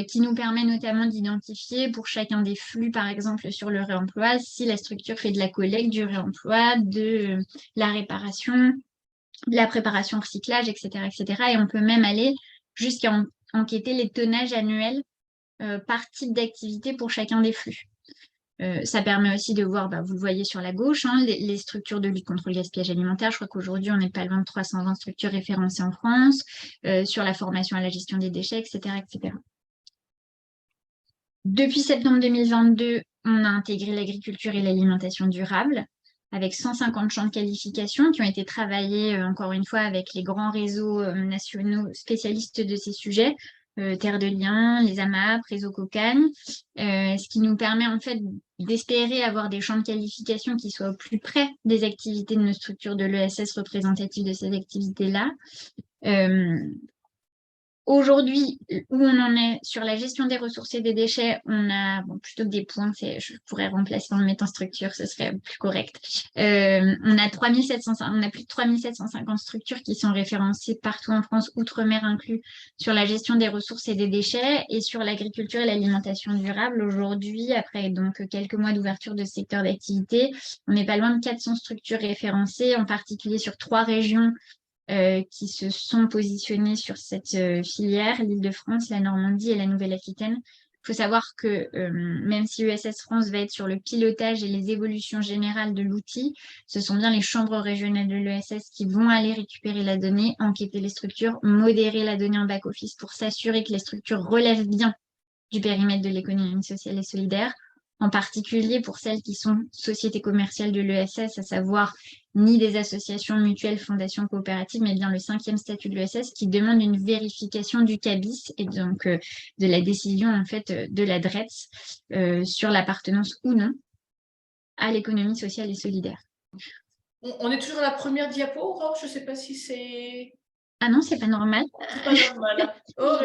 qui nous permet notamment d'identifier pour chacun des flux, par exemple sur le réemploi, si la structure fait de la collecte, du réemploi, de la réparation, de la préparation recyclage, etc., etc. Et on peut même aller jusqu'à enquêter les tonnages annuels par type d'activité pour chacun des flux. Ça permet aussi de voir, vous le voyez sur la gauche, hein, les structures de lutte contre le gaspillage alimentaire. Je crois qu'aujourd'hui, on n'est pas loin de 320 structures référencées en France, sur la formation à la gestion des déchets, etc., etc. Depuis septembre 2022, on a intégré l'agriculture et l'alimentation durable avec 150 champs de qualification qui ont été travaillés, encore une fois, avec les grands réseaux nationaux spécialistes de ces sujets, Terre de Liens, les AMAP, Réseau Cocagne, ce qui nous permet en fait d'espérer avoir des champs de qualification qui soient au plus près des activités de nos structures de l'ESS représentatives de ces activités-là. Aujourd'hui, où on en est sur la gestion des ressources et des déchets, on a, plutôt que des points, je pourrais remplacer en mettant structure, ce serait plus correct. On a plus de 3750 structures qui sont référencées partout en France, outre-mer inclus, sur la gestion des ressources et des déchets et sur l'agriculture et l'alimentation durable. Aujourd'hui, après donc quelques mois d'ouverture de secteur d'activité, on n'est pas loin de 400 structures référencées, en particulier sur 3 régions qui se sont positionnés sur cette filière, l'Île-de-France, la Normandie et la Nouvelle-Aquitaine. Il faut savoir que même si ESS France va être sur le pilotage et les évolutions générales de l'outil, ce sont bien les chambres régionales de l'ESS qui vont aller récupérer la donnée, enquêter les structures, modérer la donnée en back-office pour s'assurer que les structures relèvent bien du périmètre de l'économie sociale et solidaire, en particulier pour celles qui sont sociétés commerciales de l'ESS, à savoir ni des associations mutuelles, fondations coopératives, mais bien le 5e statut de l'ESS qui demande une vérification du CABIS et donc de la décision en fait de la DRETS sur l'appartenance ou non à l'économie sociale et solidaire. On est toujours à la première diapo, Aurore. Je ne sais pas si c'est... Ah non, c'est pas normal. C'est pas normal. Oh,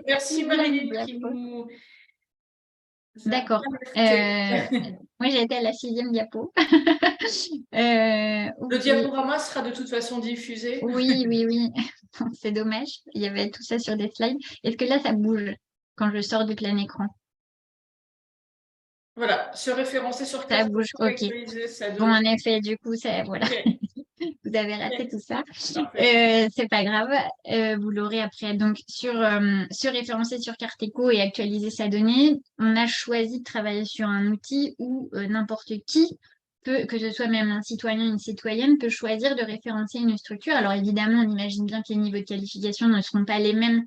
merci Marie-Lynne qui nous... D'accord. Moi, j'ai été à la 6e diapo. Le diaporama sera de toute façon diffusé. Oui, oui, oui. C'est dommage. Il y avait tout ça sur des slides. Est-ce que là, ça bouge quand je sors du plein écran? Voilà, se référencer sur ça bouge, ok. Bon, en effet, du coup, voilà. Okay. Vous avez raté tout ça. C'est pas grave. Vous l'aurez après. Donc, se référencer sur Carteco et actualiser sa donnée, on a choisi de travailler sur un outil où n'importe qui peut, que ce soit même un citoyen, une citoyenne, peut choisir de référencer une structure. Alors, évidemment, on imagine bien que les niveaux de qualification ne seront pas les mêmes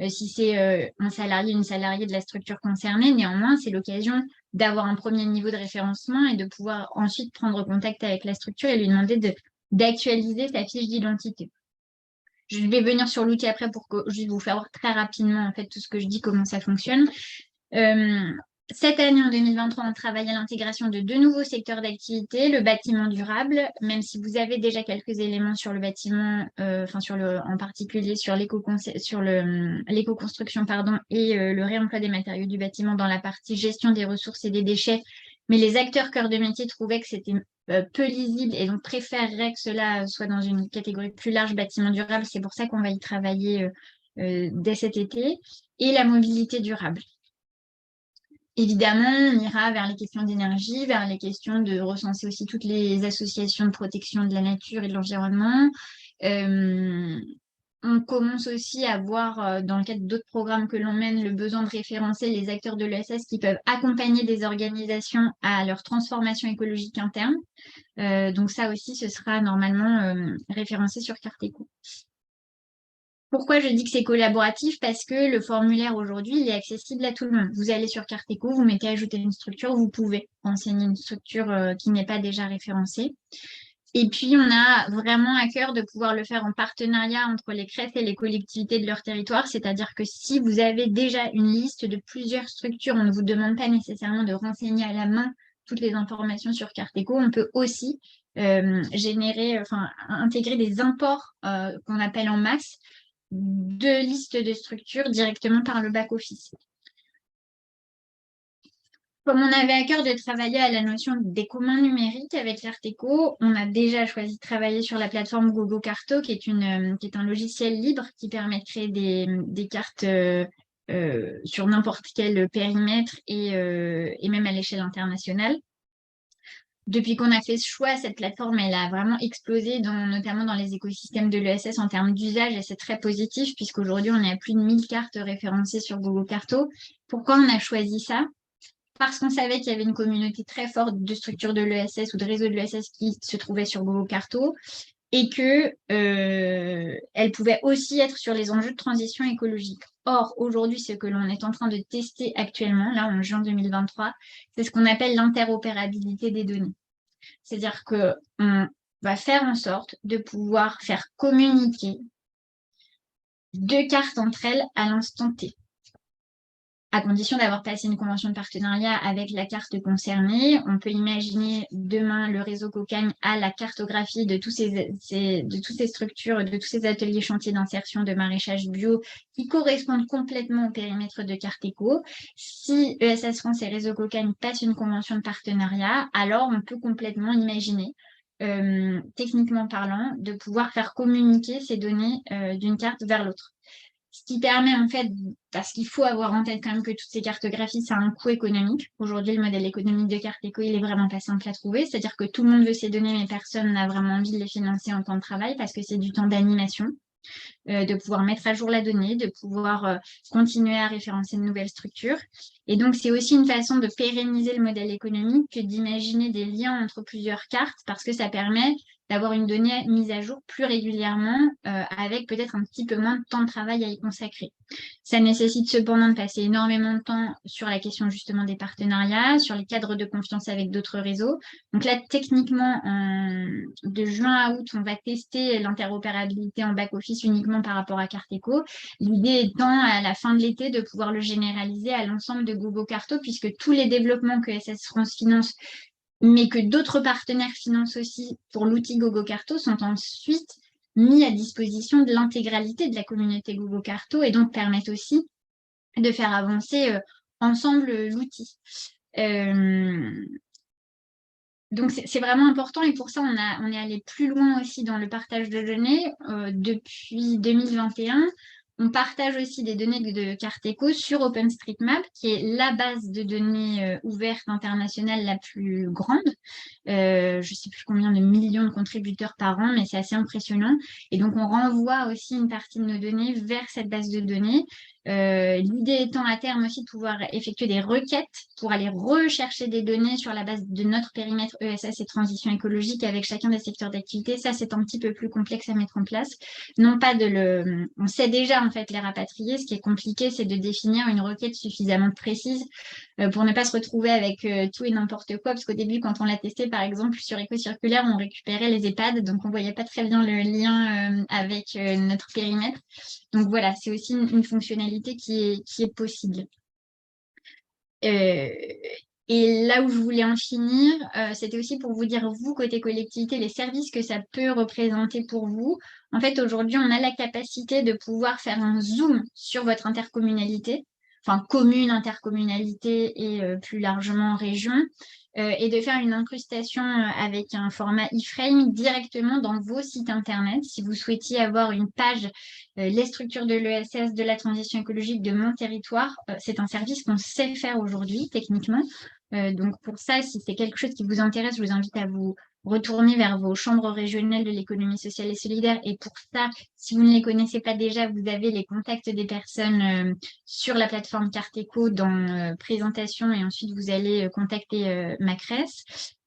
si c'est un salarié, une salariée de la structure concernée. Néanmoins, c'est l'occasion d'avoir un premier niveau de référencement et de pouvoir ensuite prendre contact avec la structure et lui demander d'actualiser sa fiche d'identité. Je vais venir sur l'outil après pour juste vous faire voir très rapidement en fait tout ce que je dis, comment ça fonctionne. Cette année, en 2023, on travaille à l'intégration de 2 nouveaux secteurs d'activité, le bâtiment durable, même si vous avez déjà quelques éléments sur le bâtiment, en particulier sur l'éco-construction et le réemploi des matériaux du bâtiment dans la partie gestion des ressources et des déchets. Mais les acteurs cœur de métier trouvaient que c'était peu lisible et donc préféreraient que cela soit dans une catégorie plus large, bâtiment durable. C'est pour ça qu'on va y travailler dès cet été. Et la mobilité durable. Évidemment, on ira vers les questions d'énergie, vers les questions de recenser aussi toutes les associations de protection de la nature et de l'environnement. On commence aussi à voir, dans le cadre d'autres programmes que l'on mène, le besoin de référencer les acteurs de l'ESS qui peuvent accompagner des organisations à leur transformation écologique interne. Donc ça aussi, ce sera normalement référencé sur Carteco. Pourquoi je dis que c'est collaboratif? Parce que le formulaire aujourd'hui, il est accessible à tout le monde. Vous allez sur Carteco, vous mettez ajouter une structure, vous pouvez renseigner une structure qui n'est pas déjà référencée. Et puis, on a vraiment à cœur de pouvoir le faire en partenariat entre les CREF et les collectivités de leur territoire. C'est-à-dire que si vous avez déjà une liste de plusieurs structures, on ne vous demande pas nécessairement de renseigner à la main toutes les informations sur Carteco. On peut aussi intégrer des imports qu'on appelle en masse de listes de structures directement par le back-office. Comme on avait à cœur de travailler à la notion des communs numériques avec Carteco, on a déjà choisi de travailler sur la plateforme GoGoCarto, qui est un logiciel libre qui permet de créer des cartes sur n'importe quel périmètre et même à l'échelle internationale. Depuis qu'on a fait ce choix, cette plateforme, elle a vraiment explosé, notamment dans les écosystèmes de l'ESS en termes d'usage, et c'est très positif puisqu'aujourd'hui, on est à plus de 1000 cartes référencées sur Google Carto. Pourquoi on a choisi ça? Parce qu'on savait qu'il y avait une communauté très forte de structures de l'ESS ou de réseaux de l'ESS qui se trouvaient sur Google Carto et que elle pouvait aussi être sur les enjeux de transition écologique. Or, aujourd'hui, ce que l'on est en train de tester actuellement, là en juin 2023, c'est ce qu'on appelle l'interopérabilité des données. C'est-à-dire qu'on va faire en sorte de pouvoir faire communiquer deux cartes entre elles à l'instant T, à condition d'avoir passé une convention de partenariat avec la carte concernée. On peut imaginer demain le réseau Cocagne à la cartographie de toutes ces structures, de tous ces ateliers chantiers d'insertion de maraîchage bio qui correspondent complètement au périmètre de Carteco. Si ESS France et réseau Cocagne passent une convention de partenariat, alors on peut complètement imaginer techniquement parlant, de pouvoir faire communiquer ces données d'une carte vers l'autre. Ce qui permet en fait, parce qu'il faut avoir en tête quand même que toutes ces cartographies, ça a un coût économique. Aujourd'hui, le modèle économique de Carteco, il est vraiment pas simple à trouver. C'est-à-dire que tout le monde veut ces données, mais personne n'a vraiment envie de les financer en temps de travail parce que c'est du temps d'animation, de pouvoir mettre à jour la donnée, de pouvoir continuer à référencer de nouvelles structures. Et donc, c'est aussi une façon de pérenniser le modèle économique que d'imaginer des liens entre plusieurs cartes parce que ça permet d'avoir une donnée mise à jour plus régulièrement avec peut-être un petit peu moins de temps de travail à y consacrer. Ça nécessite cependant de passer énormément de temps sur la question justement des partenariats, sur les cadres de confiance avec d'autres réseaux. Donc là, techniquement, de juin à août, on va tester l'interopérabilité en back-office uniquement par rapport à Carteco. L'idée étant, à la fin de l'été, de pouvoir le généraliser à l'ensemble de Google Carto, puisque tous les développements que SS France finance mais que d'autres partenaires financent aussi pour l'outil Google Carto sont ensuite mis à disposition de l'intégralité de la communauté Google Carto et donc permettent aussi de faire avancer ensemble l'outil. Donc, c'est vraiment important et pour ça, on est allé plus loin aussi dans le partage de données. Depuis 2021, on partage aussi des données de Carteco sur OpenStreetMap, qui est la base de données ouverte internationale la plus grande. Je ne sais plus combien de millions de contributeurs par an, mais c'est assez impressionnant. Et donc, on renvoie aussi une partie de nos données vers cette base de données. L'idée étant à terme aussi de pouvoir effectuer des requêtes pour aller rechercher des données sur la base de notre périmètre ESS et transition écologique avec chacun des secteurs d'activité. Ça, c'est un petit peu plus complexe à mettre en place. Non pas on sait déjà en fait les rapatrier. Ce qui est compliqué, c'est de définir une requête suffisamment précise pour ne pas se retrouver avec tout et n'importe quoi. Parce qu'au début, quand on l'a testé, par exemple, sur EcoCirculaire, on récupérait les EHPAD, donc on ne voyait pas très bien le lien avec notre périmètre. Donc voilà, c'est aussi une fonctionnalité qui est possible. Et là où je voulais en finir, c'était aussi pour vous dire, vous, côté collectivité, les services que ça peut représenter pour vous. En fait, aujourd'hui, on a la capacité de pouvoir faire un zoom sur votre intercommunalité, enfin commune, intercommunalité et plus largement région, et de faire une incrustation avec un format iframe directement dans vos sites internet. Si vous souhaitiez avoir une page les structures de l'ESS, de la transition écologique de mon territoire, c'est un service qu'on sait faire aujourd'hui techniquement. Donc pour ça, si c'est quelque chose qui vous intéresse, je vous invite à vous retourner vers vos chambres régionales de l'économie sociale et solidaire. Et pour ça, si vous ne les connaissez pas déjà, vous avez les contacts des personnes sur la plateforme Carteco dans présentation et ensuite vous allez contacter Macresse.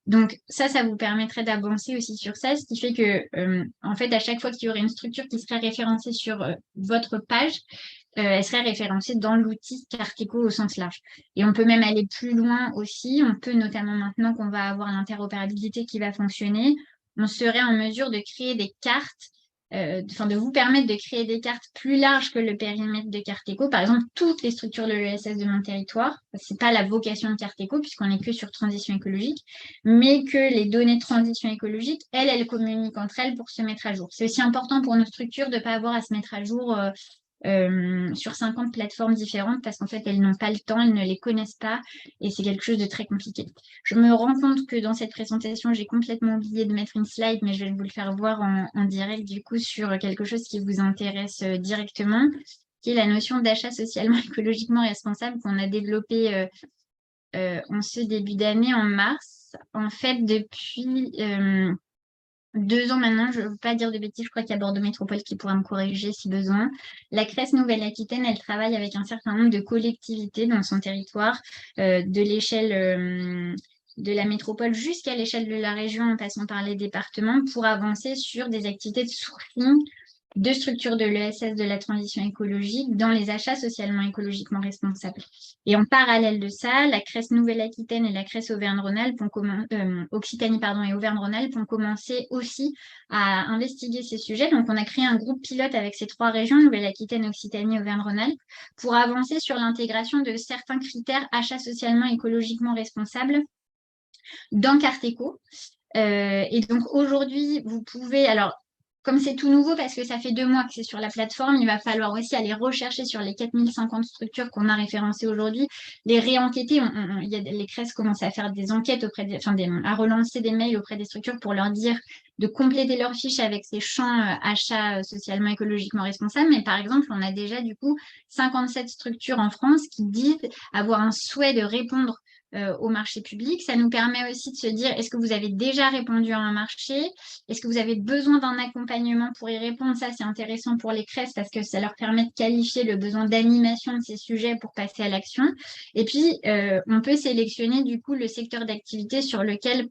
Donc ça vous permettrait d'avancer aussi sur ça, ce qui fait que, en fait, à chaque fois qu'il y aurait une structure qui serait référencée sur votre page, elle serait référencée dans l'outil Carteco au sens large. Et on peut même aller plus loin aussi. On peut notamment maintenant qu'on va avoir l'interopérabilité qui va fonctionner, on serait en mesure de créer des cartes, de vous permettre de créer des cartes plus larges que le périmètre de Carteco. Par exemple, toutes les structures de l'ESS de mon territoire, ce n'est pas la vocation de Carteco puisqu'on n'est que sur transition écologique, mais que les données de transition écologique, elles communiquent entre elles pour se mettre à jour. C'est aussi important pour nos structures de ne pas avoir à se mettre à jour sur 50 plateformes différentes parce qu'en fait, elles n'ont pas le temps, elles ne les connaissent pas et c'est quelque chose de très compliqué. Je me rends compte que dans cette présentation, j'ai complètement oublié de mettre une slide, mais je vais vous le faire voir en direct du coup sur quelque chose qui vous intéresse directement. qui est la notion d'achat socialement écologiquement responsable qu'on a développée en ce début d'année, en mars. En fait, depuis 2 ans maintenant, je ne veux pas dire de bêtises, je crois qu'il y a Bordeaux Métropole qui pourra me corriger si besoin. La CRES Nouvelle-Aquitaine, elle travaille avec un certain nombre de collectivités dans son territoire, de l'échelle de la métropole jusqu'à l'échelle de la région en passant par les départements pour avancer sur des activités de sourcing de structures de l'ESS de la transition écologique dans les achats socialement écologiquement responsables. Et en parallèle de ça, la CRES Nouvelle-Aquitaine et la CRES Auvergne-Rhône-Alpes Occitanie et Auvergne-Rhône-Alpes ont commencé aussi à investiguer ces sujets. Donc, on a créé un groupe pilote avec ces 3 régions, Nouvelle-Aquitaine, Occitanie, Auvergne-Rhône-Alpes, pour avancer sur l'intégration de certains critères achats socialement écologiquement responsables dans Carteco. Et donc, aujourd'hui, vous pouvez... Alors, comme c'est tout nouveau, parce que ça fait 2 mois que c'est sur la plateforme, il va falloir aussi aller rechercher sur les 4050 structures qu'on a référencées aujourd'hui, les réenquêter. Les CRES commencent à faire des enquêtes à relancer des mails auprès des structures pour leur dire de compléter leurs fiches avec ces champs achats socialement écologiquement responsables. Mais par exemple, on a déjà du coup 57 structures en France qui disent avoir un souhait de répondre au marché public. Ça nous permet aussi de se dire, est-ce que vous avez déjà répondu à un marché? Est-ce que vous avez besoin d'un accompagnement pour y répondre? Ça, c'est intéressant pour les CRES parce que ça leur permet de qualifier le besoin d'animation de ces sujets pour passer à l'action. Et puis, on peut sélectionner du coup le secteur d'activité sur lequel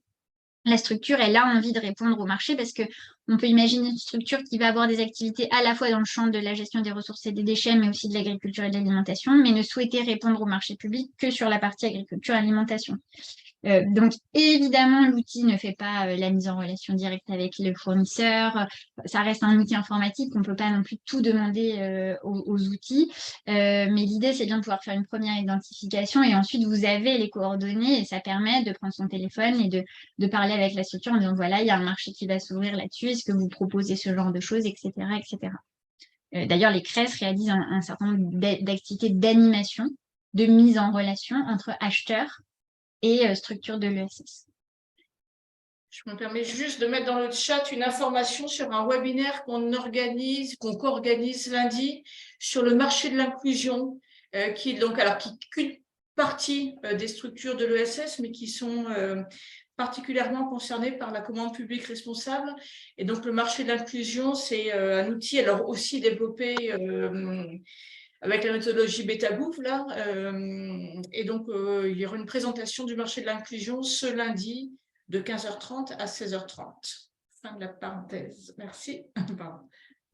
la structure, elle a envie de répondre au marché parce qu'on peut imaginer une structure qui va avoir des activités à la fois dans le champ de la gestion des ressources et des déchets, mais aussi de l'agriculture et de l'alimentation, mais ne souhaiter répondre au marché public que sur la partie agriculture et alimentation. Donc, évidemment, l'outil ne fait pas la mise en relation directe avec le fournisseur. Ça reste un outil informatique. On ne peut pas non plus tout demander aux outils. Mais l'idée, c'est bien de pouvoir faire une première identification et ensuite, vous avez les coordonnées et ça permet de prendre son téléphone et de parler avec la structure en disant, voilà, il y a un marché qui va s'ouvrir là-dessus. Est-ce que vous proposez ce genre de choses, etc., etc. D'ailleurs, les CRES réalisent un certain nombre d'activités d'animation, de mise en relation entre acheteurs et structure de l'ESS. Je me permets juste de mettre dans le chat une information sur un webinaire qu'on co-organise lundi sur le marché de l'inclusion, qui est donc qu'une partie des structures de l'ESS, mais qui sont particulièrement concernées par la commande publique responsable. Et donc le marché de l'inclusion, c'est un outil alors aussi développé avec la méthodologie Beta-Bouf, là. Et donc, il y aura une présentation du marché de l'inclusion ce lundi de 15h30 à 16h30. Fin de la parenthèse. Merci. Pardon.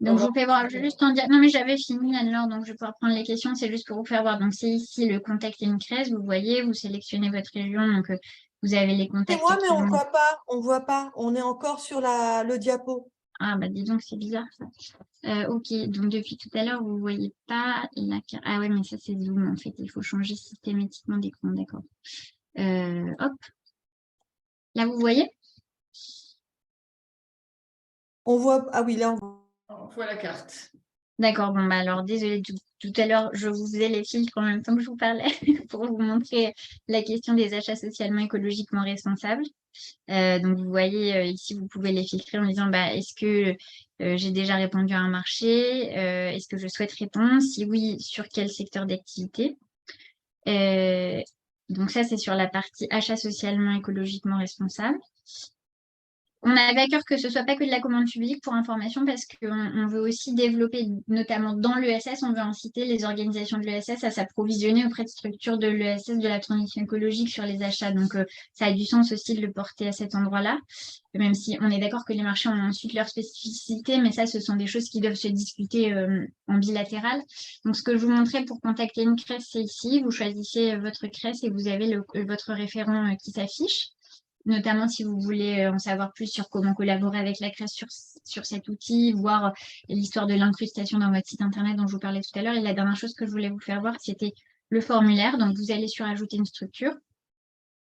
Donc, je vous fais voir juste en dire. Non, mais j'avais fini, Anne-Laure, donc je vais pouvoir prendre les questions. C'est juste pour vous faire voir. Donc, c'est ici le contact et une CRES. Vous voyez, vous sélectionnez votre région. Donc, vous avez les contacts. C'est moi, mais on ne voit pas. On voit pas. On est encore sur le diapo. Ah, bah dis donc, c'est bizarre ça. Ok, donc depuis tout à l'heure, vous ne voyez pas la carte. Ah ouais, mais ça, c'est Zoom en fait. Il faut changer systématiquement d'écran, d'accord. Hop. Là, vous voyez? On voit. Ah oui, là, on voit la carte. D'accord, bon, bah alors désolée, tout à l'heure, je vous faisais les filtres en même temps que je vous parlais pour vous montrer la question des achats socialement écologiquement responsables. Donc, vous voyez, ici, vous pouvez les filtrer en disant, bah, est-ce que j'ai déjà répondu à un marché? Est-ce que je souhaite répondre? Si oui, sur quel secteur d'activité? Donc, ça, c'est sur la partie achat socialement écologiquement responsable. On avait à cœur que ce ne soit pas que de la commande publique pour information parce qu'on veut aussi développer, notamment dans l'ESS, on veut inciter les organisations de l'ESS à s'approvisionner auprès de structures de l'ESS de la transition écologique sur les achats. Donc, ça a du sens aussi de le porter à cet endroit-là, même si on est d'accord que les marchés ont ensuite leurs spécificités, mais ça, ce sont des choses qui doivent se discuter en bilatéral. Donc, ce que je vous montrais pour contacter une CRES, c'est ici. Vous choisissez votre CRES et vous avez votre référent qui s'affiche. Notamment si vous voulez en savoir plus sur comment collaborer avec la CRES sur cet outil, voir l'histoire de l'incrustation dans votre site internet dont je vous parlais tout à l'heure. Et la dernière chose que je voulais vous faire voir, c'était le formulaire. Donc, vous allez sur Ajouter une structure.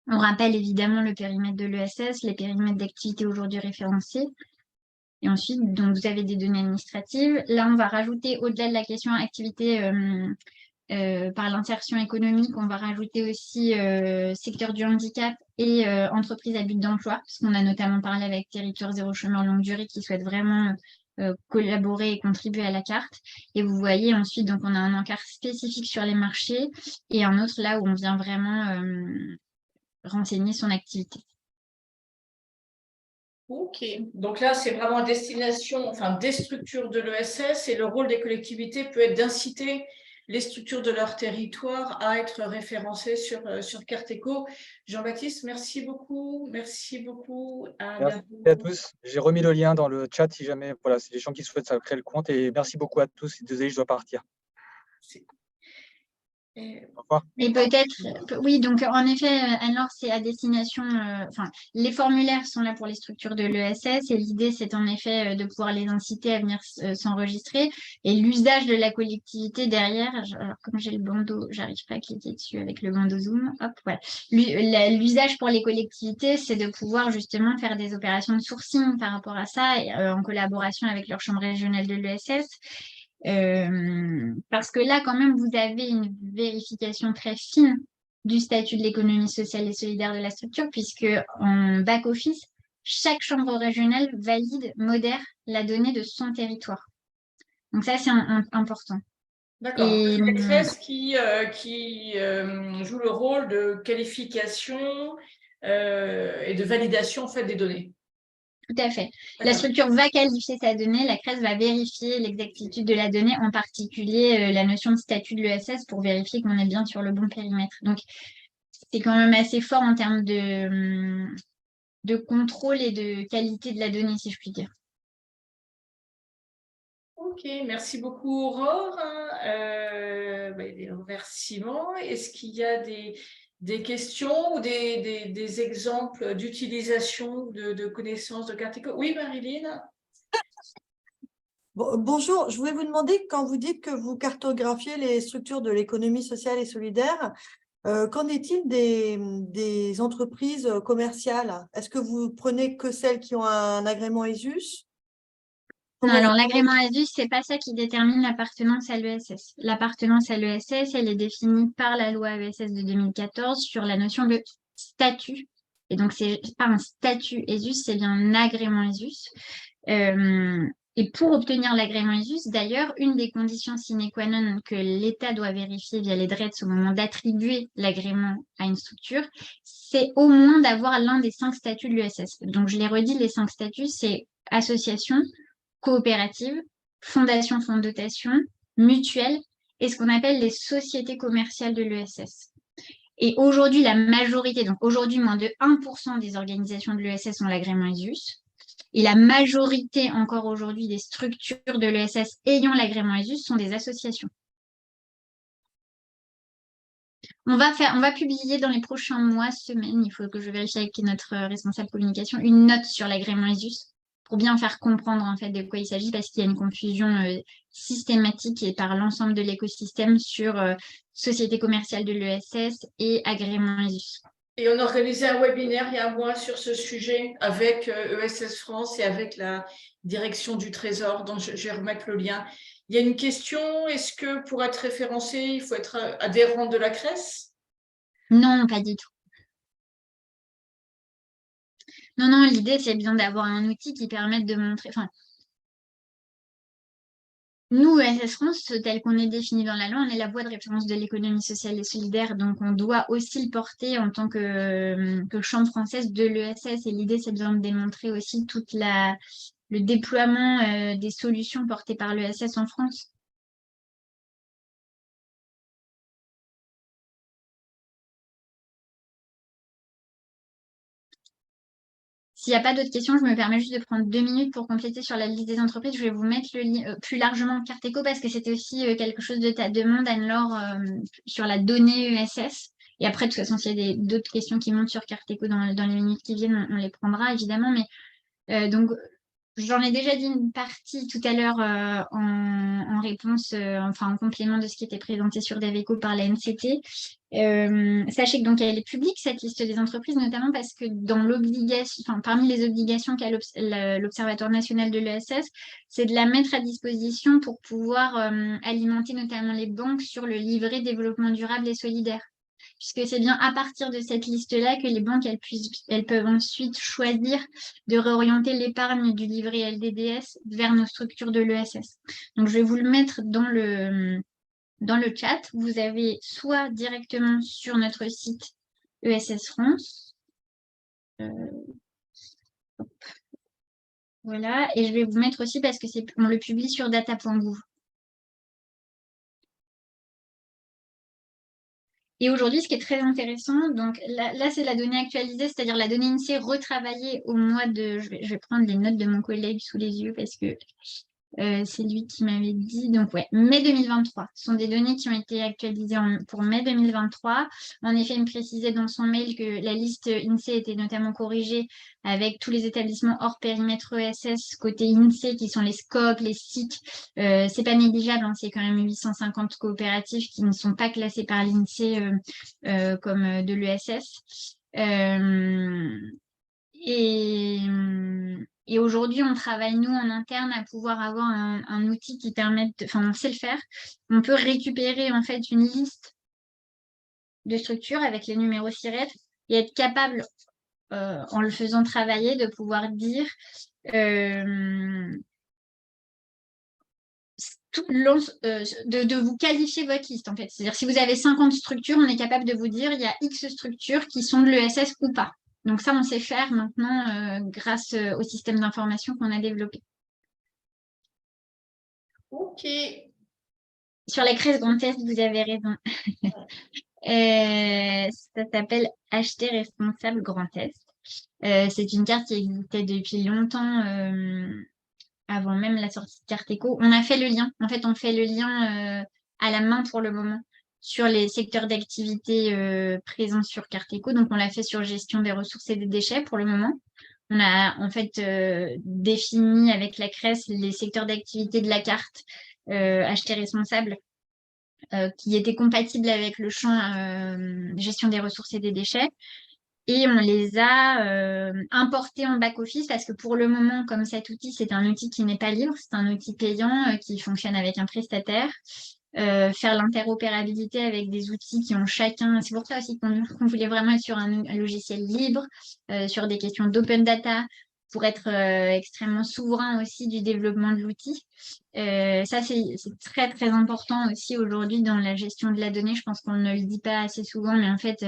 On rappelle évidemment le périmètre de l'ESS, les périmètres d'activité aujourd'hui référencés. Et ensuite, donc, vous avez des données administratives. Là, on va rajouter, au-delà de la question activité par l'insertion économique, on va rajouter aussi secteur du handicap et entreprise à but d'emploi, parce qu'on a notamment parlé avec Territoire Zéro Chômeur Longue Durée qui souhaite vraiment collaborer et contribuer à la carte. Et vous voyez ensuite, donc on a un encart spécifique sur les marchés et un autre là où on vient vraiment renseigner son activité. Ok, donc là, c'est vraiment à destination, enfin, des structures de l'ESS et le rôle des collectivités peut être d'inciter les structures de leur territoire à être référencées sur Carteco. Jean-Baptiste, merci beaucoup. Merci beaucoup. À Merci bientôt. à tous. J'ai remis le lien dans le chat si jamais, voilà, c'est des gens qui souhaitent créer le compte. Et merci beaucoup à tous. Désolé, je dois partir. Et- Au revoir. Et peut-être, oui, donc en effet, Anne-Laure, c'est à destination, enfin, les formulaires sont là pour les structures de l'ESS et l'idée, c'est en effet de pouvoir les inciter à venir s'enregistrer. Et l'usage de la collectivité derrière, alors comme j'ai le bandeau, j'arrive pas à cliquer dessus avec le bandeau Zoom, hop, voilà. L'usage pour les collectivités, c'est de pouvoir justement faire des opérations de sourcing par rapport à ça, et, en collaboration avec leur chambre régionale de l'ESS. Parce que là, quand même, vous avez une vérification très fine du statut de l'économie sociale et solidaire de la structure, puisque en back-office, chaque chambre régionale valide, modère la donnée de son territoire. Donc ça, c'est important. D'accord. Et La CRES qui joue le rôle de qualification et de validation en fait, des données. tout à fait. La D'accord. structure va qualifier sa donnée, la CRES va vérifier l'exactitude de la donnée, en particulier la notion de statut de l'ESS pour vérifier qu'on est bien sur le bon périmètre. Donc, c'est quand même assez fort en termes de contrôle et de qualité de la donnée, si je puis dire. Ok, merci beaucoup Aurore. Des remerciements. Est-ce qu'il y a des questions ou des exemples d'utilisation de connaissances de Carteco? Oui, Marilyn? Bonjour, je voulais vous demander, quand vous dites que vous cartographiez les structures de l'économie sociale et solidaire, qu'en est-il des entreprises commerciales? Est-ce que vous prenez que celles qui ont un agrément ESUS? Non, Comment alors vous- l'agrément ASUS, c'est pas ça qui détermine l'appartenance à l'ESS. L'appartenance à l'ESS, elle est définie par la loi ESS de 2014 sur la notion de statut. Et donc, c'est pas un statut ESUS, c'est bien un agrément ESUS. Et pour obtenir l'agrément ESUS, d'ailleurs, une des conditions sine qua non que l'État doit vérifier via les DRETS au moment d'attribuer l'agrément à une structure, c'est au moins d'avoir l'un des 5 statuts de l'ESS. Donc, je l'ai redit, les 5 statuts, c'est association, coopérative, fondation, fonds de dotation, mutuelle et ce qu'on appelle les sociétés commerciales de l'ESS. Et aujourd'hui, la majorité, donc aujourd'hui, moins de 1% des organisations de l'ESS ont l'agrément ESUS. Et la majorité, encore aujourd'hui, des structures de l'ESS ayant l'agrément ESUS sont des associations. On va publier dans les prochains mois, semaines, il faut que je vérifie avec notre responsable communication, une note sur l'agrément ESUS pour bien faire comprendre en fait de quoi il s'agit parce qu'il y a une confusion systématique et par l'ensemble de l'écosystème sur société commerciale de l'ESS et agrément ESUS. Et on organisait un webinaire il y a un mois sur ce sujet avec ESS France et avec la direction du Trésor, dont je vais remettre le lien. Il y a une question, est-ce que pour être référencé, il faut être adhérent de la CRES? Non, pas du tout. Non, l'idée, c'est bien d'avoir un outil qui permette de montrer. Enfin, nous, ESS France, tel qu'on est défini dans la loi, on est la voie de référence de l'économie sociale et solidaire, donc on doit aussi le porter en tant que chambre française de l'ESS. Et l'idée, c'est bien de démontrer aussi le déploiement des solutions portées par l'ESS en France. S'il n'y a pas d'autres questions, je me permets juste de prendre 2 minutes pour compléter sur la liste des entreprises. Je vais vous mettre le lien plus largement Carteco parce que c'était aussi quelque chose de ta demande, Anne-Laure, sur la donnée ESS. Et après, de toute façon, s'il y a d'autres questions qui montent sur Carteco dans les minutes qui viennent, on les prendra évidemment. Mais donc, j'en ai déjà dit une partie tout à l'heure en réponse, enfin en complément de ce qui était présenté sur Deveco par la NCT. Sachez que donc elle est publique cette liste des entreprises, notamment parce que dans l'obligation, enfin parmi les obligations qu'a l'Observatoire national de l'ESS, c'est de la mettre à disposition pour pouvoir alimenter notamment les banques sur le livret développement durable et solidaire. puisque c'est bien à partir de cette liste-là que les banques elles peuvent ensuite choisir de réorienter l'épargne du livret LDDS vers nos structures de l'ESS. Donc, je vais vous le mettre dans le chat. Vous avez soit directement sur notre site ESS France. Voilà, et je vais vous mettre aussi parce que on le publie sur data.gouv. Et aujourd'hui, ce qui est très intéressant, donc là c'est la donnée actualisée, c'est-à-dire la donnée INSEE retravaillée au mois de... Je vais prendre les notes de mon collègue sous les yeux parce que c'est lui qui m'avait dit, donc ouais, mai 2023. Ce sont des données qui ont été actualisées pour mai 2023. En effet, il me précisait dans son mail que la liste INSEE était notamment corrigée avec tous les établissements hors périmètre ESS côté INSEE, qui sont les SCOP, les SIC. C'est pas négligeable, hein, c'est quand même 850 coopératives qui ne sont pas classées par l'INSEE comme de l'ESS. Et aujourd'hui, on travaille, nous, en interne, à pouvoir avoir un outil qui permette, enfin, on sait le faire. On peut récupérer, en fait, une liste de structures avec les numéros SIRET et être capable, en le faisant travailler, de pouvoir dire de vous qualifier votre liste, en fait. C'est-à-dire, si vous avez 50 structures, on est capable de vous dire il y a X structures qui sont de l'ESS ou pas. Donc ça, on sait faire maintenant grâce au système d'information qu'on a développé. Ok. Sur la CRES Grand Est, vous avez raison. Ça s'appelle Acheter responsable Grand Est. C'est une carte qui existait depuis longtemps, avant même la sortie de Carteco. On a fait le lien. En fait, on fait le lien à la main pour le moment sur les secteurs d'activité présents sur Carteco. Donc, on l'a fait sur gestion des ressources et des déchets pour le moment. On a en fait défini avec la CRES les secteurs d'activité de la carte acheter responsable qui étaient compatibles avec le champ gestion des ressources et des déchets. Et on les a importés en back-office parce que pour le moment, comme cet outil, c'est un outil qui n'est pas libre, c'est un outil payant qui fonctionne avec un prestataire. Faire l'interopérabilité avec des outils qui ont chacun... C'est pour ça aussi qu'on voulait vraiment être sur un logiciel libre, sur des questions d'open data, pour être extrêmement souverain aussi du développement de l'outil. Ça, c'est très, très important aussi aujourd'hui dans la gestion de la donnée. Je pense qu'on ne le dit pas assez souvent, mais en fait...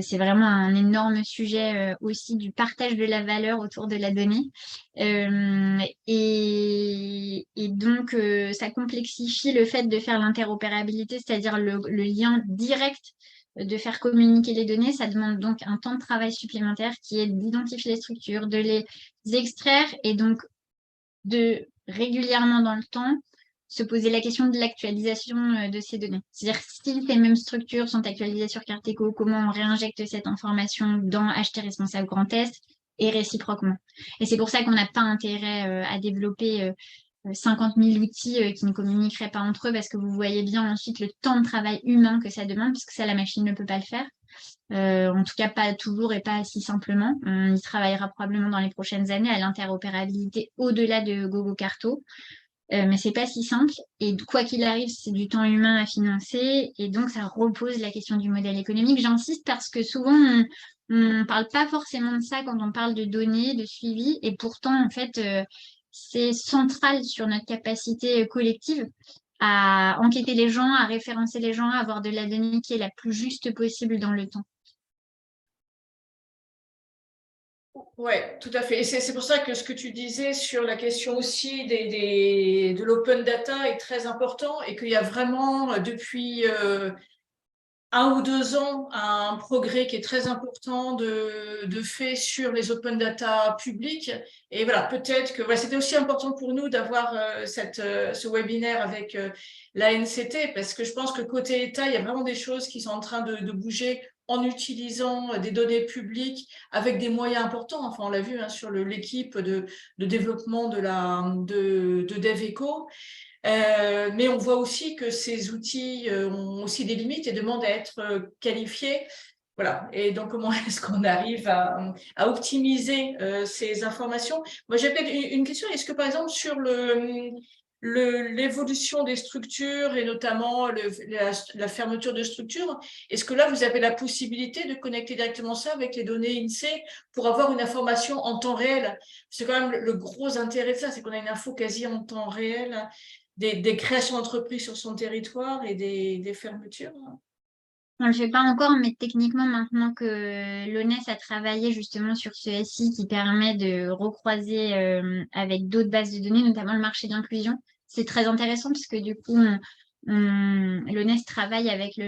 c'est vraiment un énorme sujet aussi du partage de la valeur autour de la donnée. Et donc, ça complexifie le fait de faire l'interopérabilité, c'est-à-dire le lien direct de faire communiquer les données. Ça demande donc un temps de travail supplémentaire qui est d'identifier les structures, de les extraire et donc de régulièrement dans le temps se poser la question de l'actualisation de ces données. C'est-à-dire si ces mêmes structures sont actualisées sur Carteco, comment on réinjecte cette information dans Acheter responsable Grand Est et réciproquement. Et c'est pour ça qu'on n'a pas intérêt à développer 50 000 outils qui ne communiqueraient pas entre eux, parce que vous voyez bien ensuite le temps de travail humain que ça demande, puisque ça, la machine ne peut pas le faire. En tout cas, pas toujours et pas si simplement. On y travaillera probablement dans les prochaines années à l'interopérabilité au-delà de GoGoCarto. Mais c'est pas si simple. Et quoi qu'il arrive, c'est du temps humain à financer. Et donc, ça repose la question du modèle économique. J'insiste parce que souvent, on ne parle pas forcément de ça quand on parle de données, de suivi. Et pourtant, en fait, c'est central sur notre capacité collective à enquêter les gens, à référencer les gens, à avoir de la donnée qui est la plus juste possible dans le temps. Oui, tout à fait. Et c'est pour ça que ce que tu disais sur la question aussi de l'open data est très important et qu'il y a vraiment depuis 1 ou 2 ans un progrès qui est très important de fait sur les open data publics. Et voilà, peut-être que c'était aussi important pour nous d'avoir ce webinaire avec l'ANCT, parce que je pense que côté État, il y a vraiment des choses qui sont en train de bouger en utilisant des données publiques avec des moyens importants. Enfin, on l'a vu sur l'équipe de développement de DevEco. Mais on voit aussi que ces outils ont aussi des limites et demandent à être qualifiés. Voilà. Et donc, comment est-ce qu'on arrive à optimiser ces informations? Moi, j'ai peut-être une question. Est-ce que, par exemple, sur l'évolution des structures et notamment la fermeture de structures, est-ce que là, vous avez la possibilité de connecter directement ça avec les données INSEE pour avoir une information en temps réel? C'est quand même le gros intérêt de ça, c'est qu'on a une info quasi en temps réel des créations d'entreprises sur son territoire et des fermetures. On ne le fait pas encore, mais techniquement, maintenant que l'ONES a travaillé justement sur ce SI qui permet de recroiser avec d'autres bases de données, notamment le marché de l'inclusion, c'est très intéressant parce que du coup, l'ONES travaille avec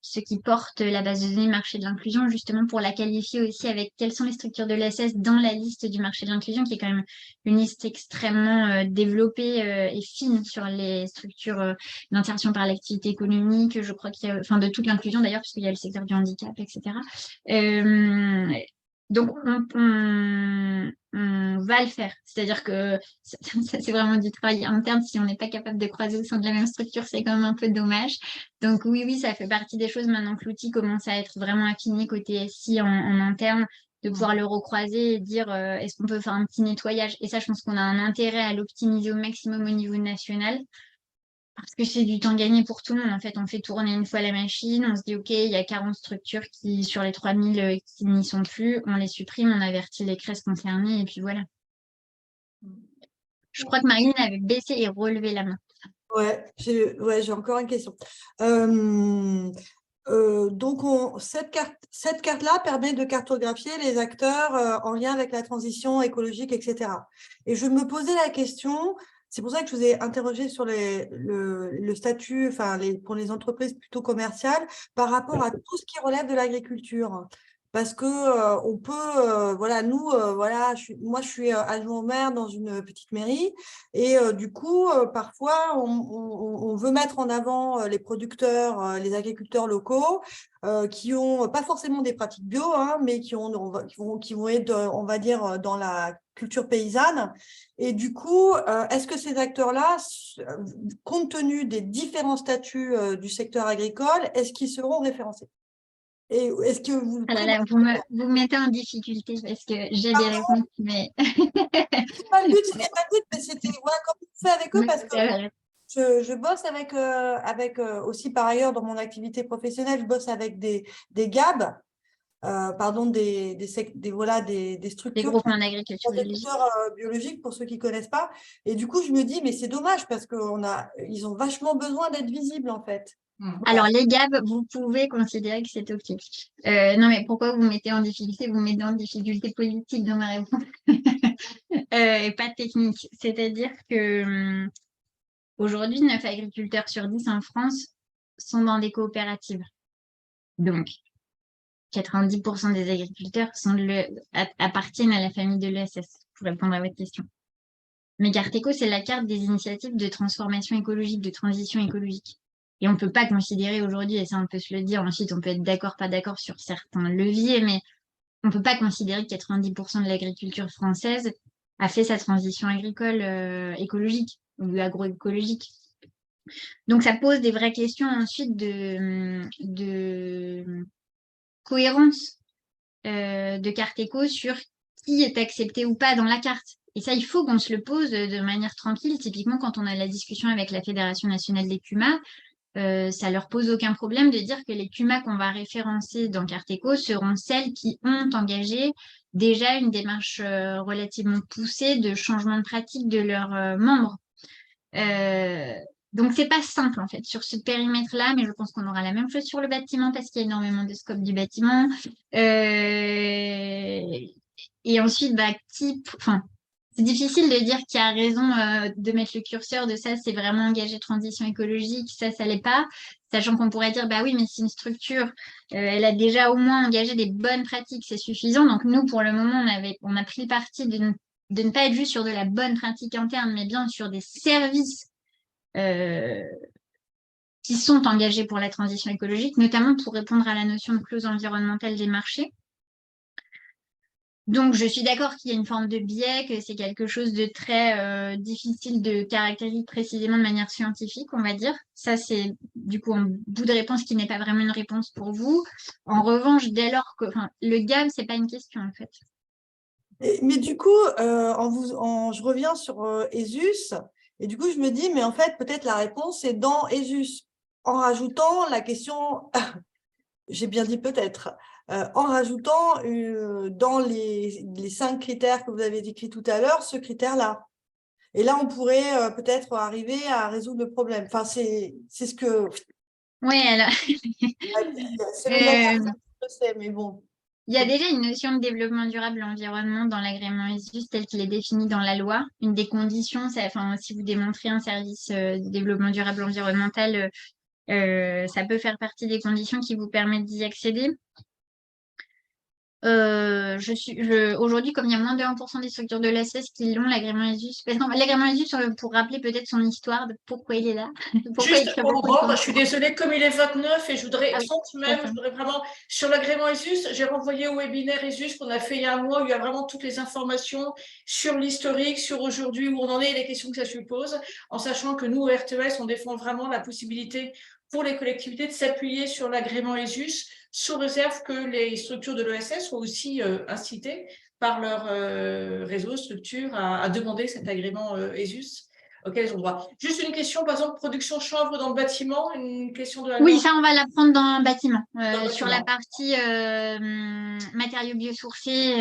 ceux qui portent la base de données marché de l'inclusion, justement pour la qualifier aussi avec quelles sont les structures de l'ESS dans la liste du marché de l'inclusion, qui est quand même une liste extrêmement développée et fine sur les structures d'insertion par l'activité économique. Je crois qu'il y a, enfin, de toute l'inclusion d'ailleurs, puisqu'il y a le secteur du handicap, etc. Donc, on va le faire. C'est-à-dire que ça c'est vraiment du travail interne. Si on n'est pas capable de croiser au sein de la même structure, c'est quand même un peu dommage. Donc, oui, ça fait partie des choses maintenant que l'outil commence à être vraiment affiné côté SI en interne, de pouvoir le recroiser et dire est-ce qu'on peut faire un petit nettoyage. Et ça, je pense qu'on a un intérêt à l'optimiser au maximum au niveau national. Parce que c'est du temps gagné pour tout le monde. En fait, on fait tourner une fois la machine, on se dit, OK, il y a 40 structures qui, sur les 3000 qui n'y sont plus, on les supprime, on avertit les CRES concernées, et puis voilà. Je crois que Marine avait baissé et relevé la main. Ouais, j'ai encore une question. Donc, cette carte-là permet de cartographier les acteurs en lien avec la transition écologique, etc. Et je me posais la question, c'est pour ça que je vous ai interrogé sur le statut, enfin, pour les entreprises plutôt commerciales, par rapport à tout ce qui relève de l'agriculture. Parce que on peut, voilà, nous, voilà, moi je suis adjoint au maire dans une petite mairie et du coup, parfois, on veut mettre en avant les producteurs, les agriculteurs locaux qui ont pas forcément des pratiques bio, hein, mais qui vont être, on va dire, dans la culture paysanne. Et du coup, est-ce que ces acteurs-là, compte tenu des différents statuts du secteur agricole, est-ce qu'ils seront référencés? Et est-ce que vous... Ah là là, vous me mettez en difficulté parce que j'ai des réponses, mais... C'était pas le but, mais c'était voilà, comment on fait avec eux parce que je bosse avec aussi par ailleurs dans mon activité professionnelle, je bosse avec des GAB, pardon, des structures. Des groupements d'agriculture biologique. Biologiques pour ceux qui ne connaissent pas. Et du coup, je me dis, mais c'est dommage parce qu'ils ont vachement besoin d'être visibles en fait. Alors, les GAB, vous pouvez considérer que c'est OK. Non, mais pourquoi vous mettez en difficulté? Vous mettez en difficulté politique dans ma réponse et pas technique. C'est-à-dire que aujourd'hui, 9 agriculteurs sur 10 en France sont dans des coopératives. Donc, 90% des agriculteurs appartiennent à la famille de l'ESS, pour répondre à votre question. Mais Carte Éco, c'est la carte des initiatives de transformation écologique, de transition écologique. Et on ne peut pas considérer aujourd'hui, et ça on peut se le dire, ensuite on peut être d'accord, pas d'accord sur certains leviers, mais on ne peut pas considérer que 90% de l'agriculture française a fait sa transition agricole écologique ou agroécologique. Donc ça pose des vraies questions ensuite de cohérence de Carte Éco sur qui est accepté ou pas dans la carte. Et ça, il faut qu'on se le pose de manière tranquille. Typiquement, quand on a la discussion avec la Fédération nationale des CUMA, ça leur pose aucun problème de dire que les CUMA qu'on va référencer dans Carte Éco seront celles qui ont engagé déjà une démarche relativement poussée de changement de pratique de leurs membres. Donc, c'est pas simple, en fait, sur ce périmètre-là, mais je pense qu'on aura la même chose sur le bâtiment parce qu'il y a énormément de scope du bâtiment. Et ensuite, c'est difficile de dire qui a raison de mettre le curseur de ça, c'est vraiment engagé transition écologique, ça l'est pas. Sachant qu'on pourrait dire, bah oui, mais si une structure, elle a déjà au moins engagé des bonnes pratiques, c'est suffisant. Donc, nous, pour le moment, on a pris le parti de ne pas être juste sur de la bonne pratique interne, mais bien sur des services qui sont engagés pour la transition écologique, notamment pour répondre à la notion de clause environnementale des marchés. Donc, je suis d'accord qu'il y a une forme de biais, que c'est quelque chose de très difficile de caractériser précisément de manière scientifique, on va dire. Ça, c'est du coup un bout de réponse qui n'est pas vraiment une réponse pour vous. En revanche, dès lors que le GAB, c'est pas une question en fait. Mais du coup, je reviens sur ESUS, et du coup, je me dis, mais en fait, peut-être la réponse est dans ESUS, en rajoutant la question, j'ai bien dit peut-être, en rajoutant dans les 5 critères que vous avez décrits tout à l'heure, ce critère-là. Et là, on pourrait peut-être arriver à résoudre le problème. Enfin, c'est ce que Oui, alors, c'est le même, euh, je sais, mais bon. il y a déjà une notion de développement durable environnement dans l'agrément ESUS tel qu'il est défini dans la loi. Une des conditions, enfin, si vous démontrez un service de développement durable environnemental, ça peut faire partie des conditions qui vous permettent d'y accéder. Aujourd'hui, comme il y a moins de 1% des structures de l'ASS qui l'ont, l'agrément ESUS, parce que l'agrément ESUS, pour rappeler peut-être son histoire de pourquoi il est là, pourquoi il Juste, prévoit ces Aurore, je suis conditions. désolée, comme il est 29 et je voudrais, Ah oui, 30 tout à même, fait. je voudrais vraiment, sur l'agrément ESUS, j'ai renvoyé au webinaire ESUS qu'on a fait il y a un mois, où il y a vraiment toutes les informations sur l'historique, sur aujourd'hui, où on en est et les questions que ça suppose, en sachant que nous, au RTS, on défend vraiment la possibilité pour les collectivités de s'appuyer sur l'agrément ESUS, sous réserve que les structures de l'ESS soient aussi incitées par leur réseau, structure, à demander cet agrément ESUS auxquels ils ont droit. Juste une question, par exemple, production chanvre dans le bâtiment, une question de la Oui, norme ça, on va l'apprendre dans le bâtiment. dans le Sur la bâtiment. partie matériaux biosourcés,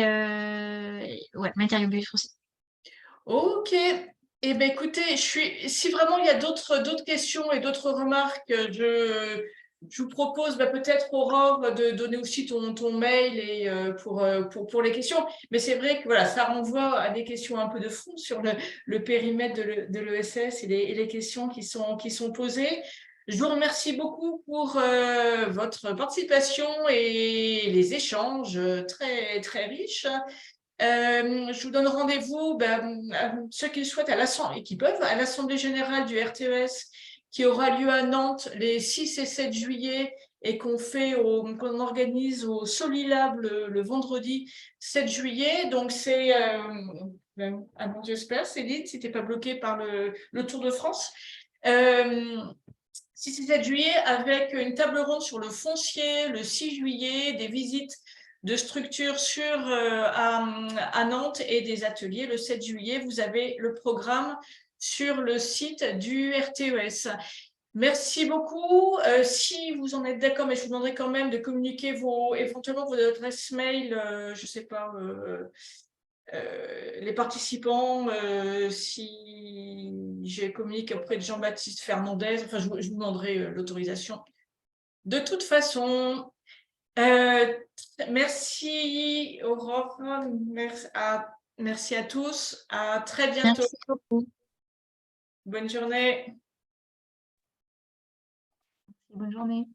ouais, matériaux biosourcés. Ok. Eh bien, écoutez, si vraiment il y a d'autres questions et d'autres remarques, je vous propose peut-être, Aurore, de donner aussi ton mail et, pour les questions. Mais c'est vrai que voilà, ça renvoie à des questions un peu de fond sur le périmètre de l'ESS et les questions qui sont posées. Je vous remercie beaucoup pour votre participation et les échanges très, très riches. Je vous donne rendez-vous, à ceux qui le souhaitent et qui peuvent, à l'Assemblée générale du RTES qui aura lieu à Nantes les 6 et 7 juillet et qu'on organise au Solilab le vendredi 7 juillet. Donc c'est, j'espère, Céline, si tu n'es pas bloqué par le Tour de France. 6 et 7 juillet avec une table ronde sur le foncier, le 6 juillet, des visites de structures à Nantes et des ateliers. Le 7 juillet, vous avez le programme sur le site du RTES. Merci beaucoup. Si vous en êtes d'accord, mais je vous demanderai quand même de communiquer éventuellement vos adresses mail, je ne sais pas, les participants, si je communique auprès de Jean-Baptiste Fernandez, enfin, je vous demanderai l'autorisation. De toute façon, merci Aurore, merci à tous, à très bientôt. Merci beaucoup. Bonne journée. Bonne journée.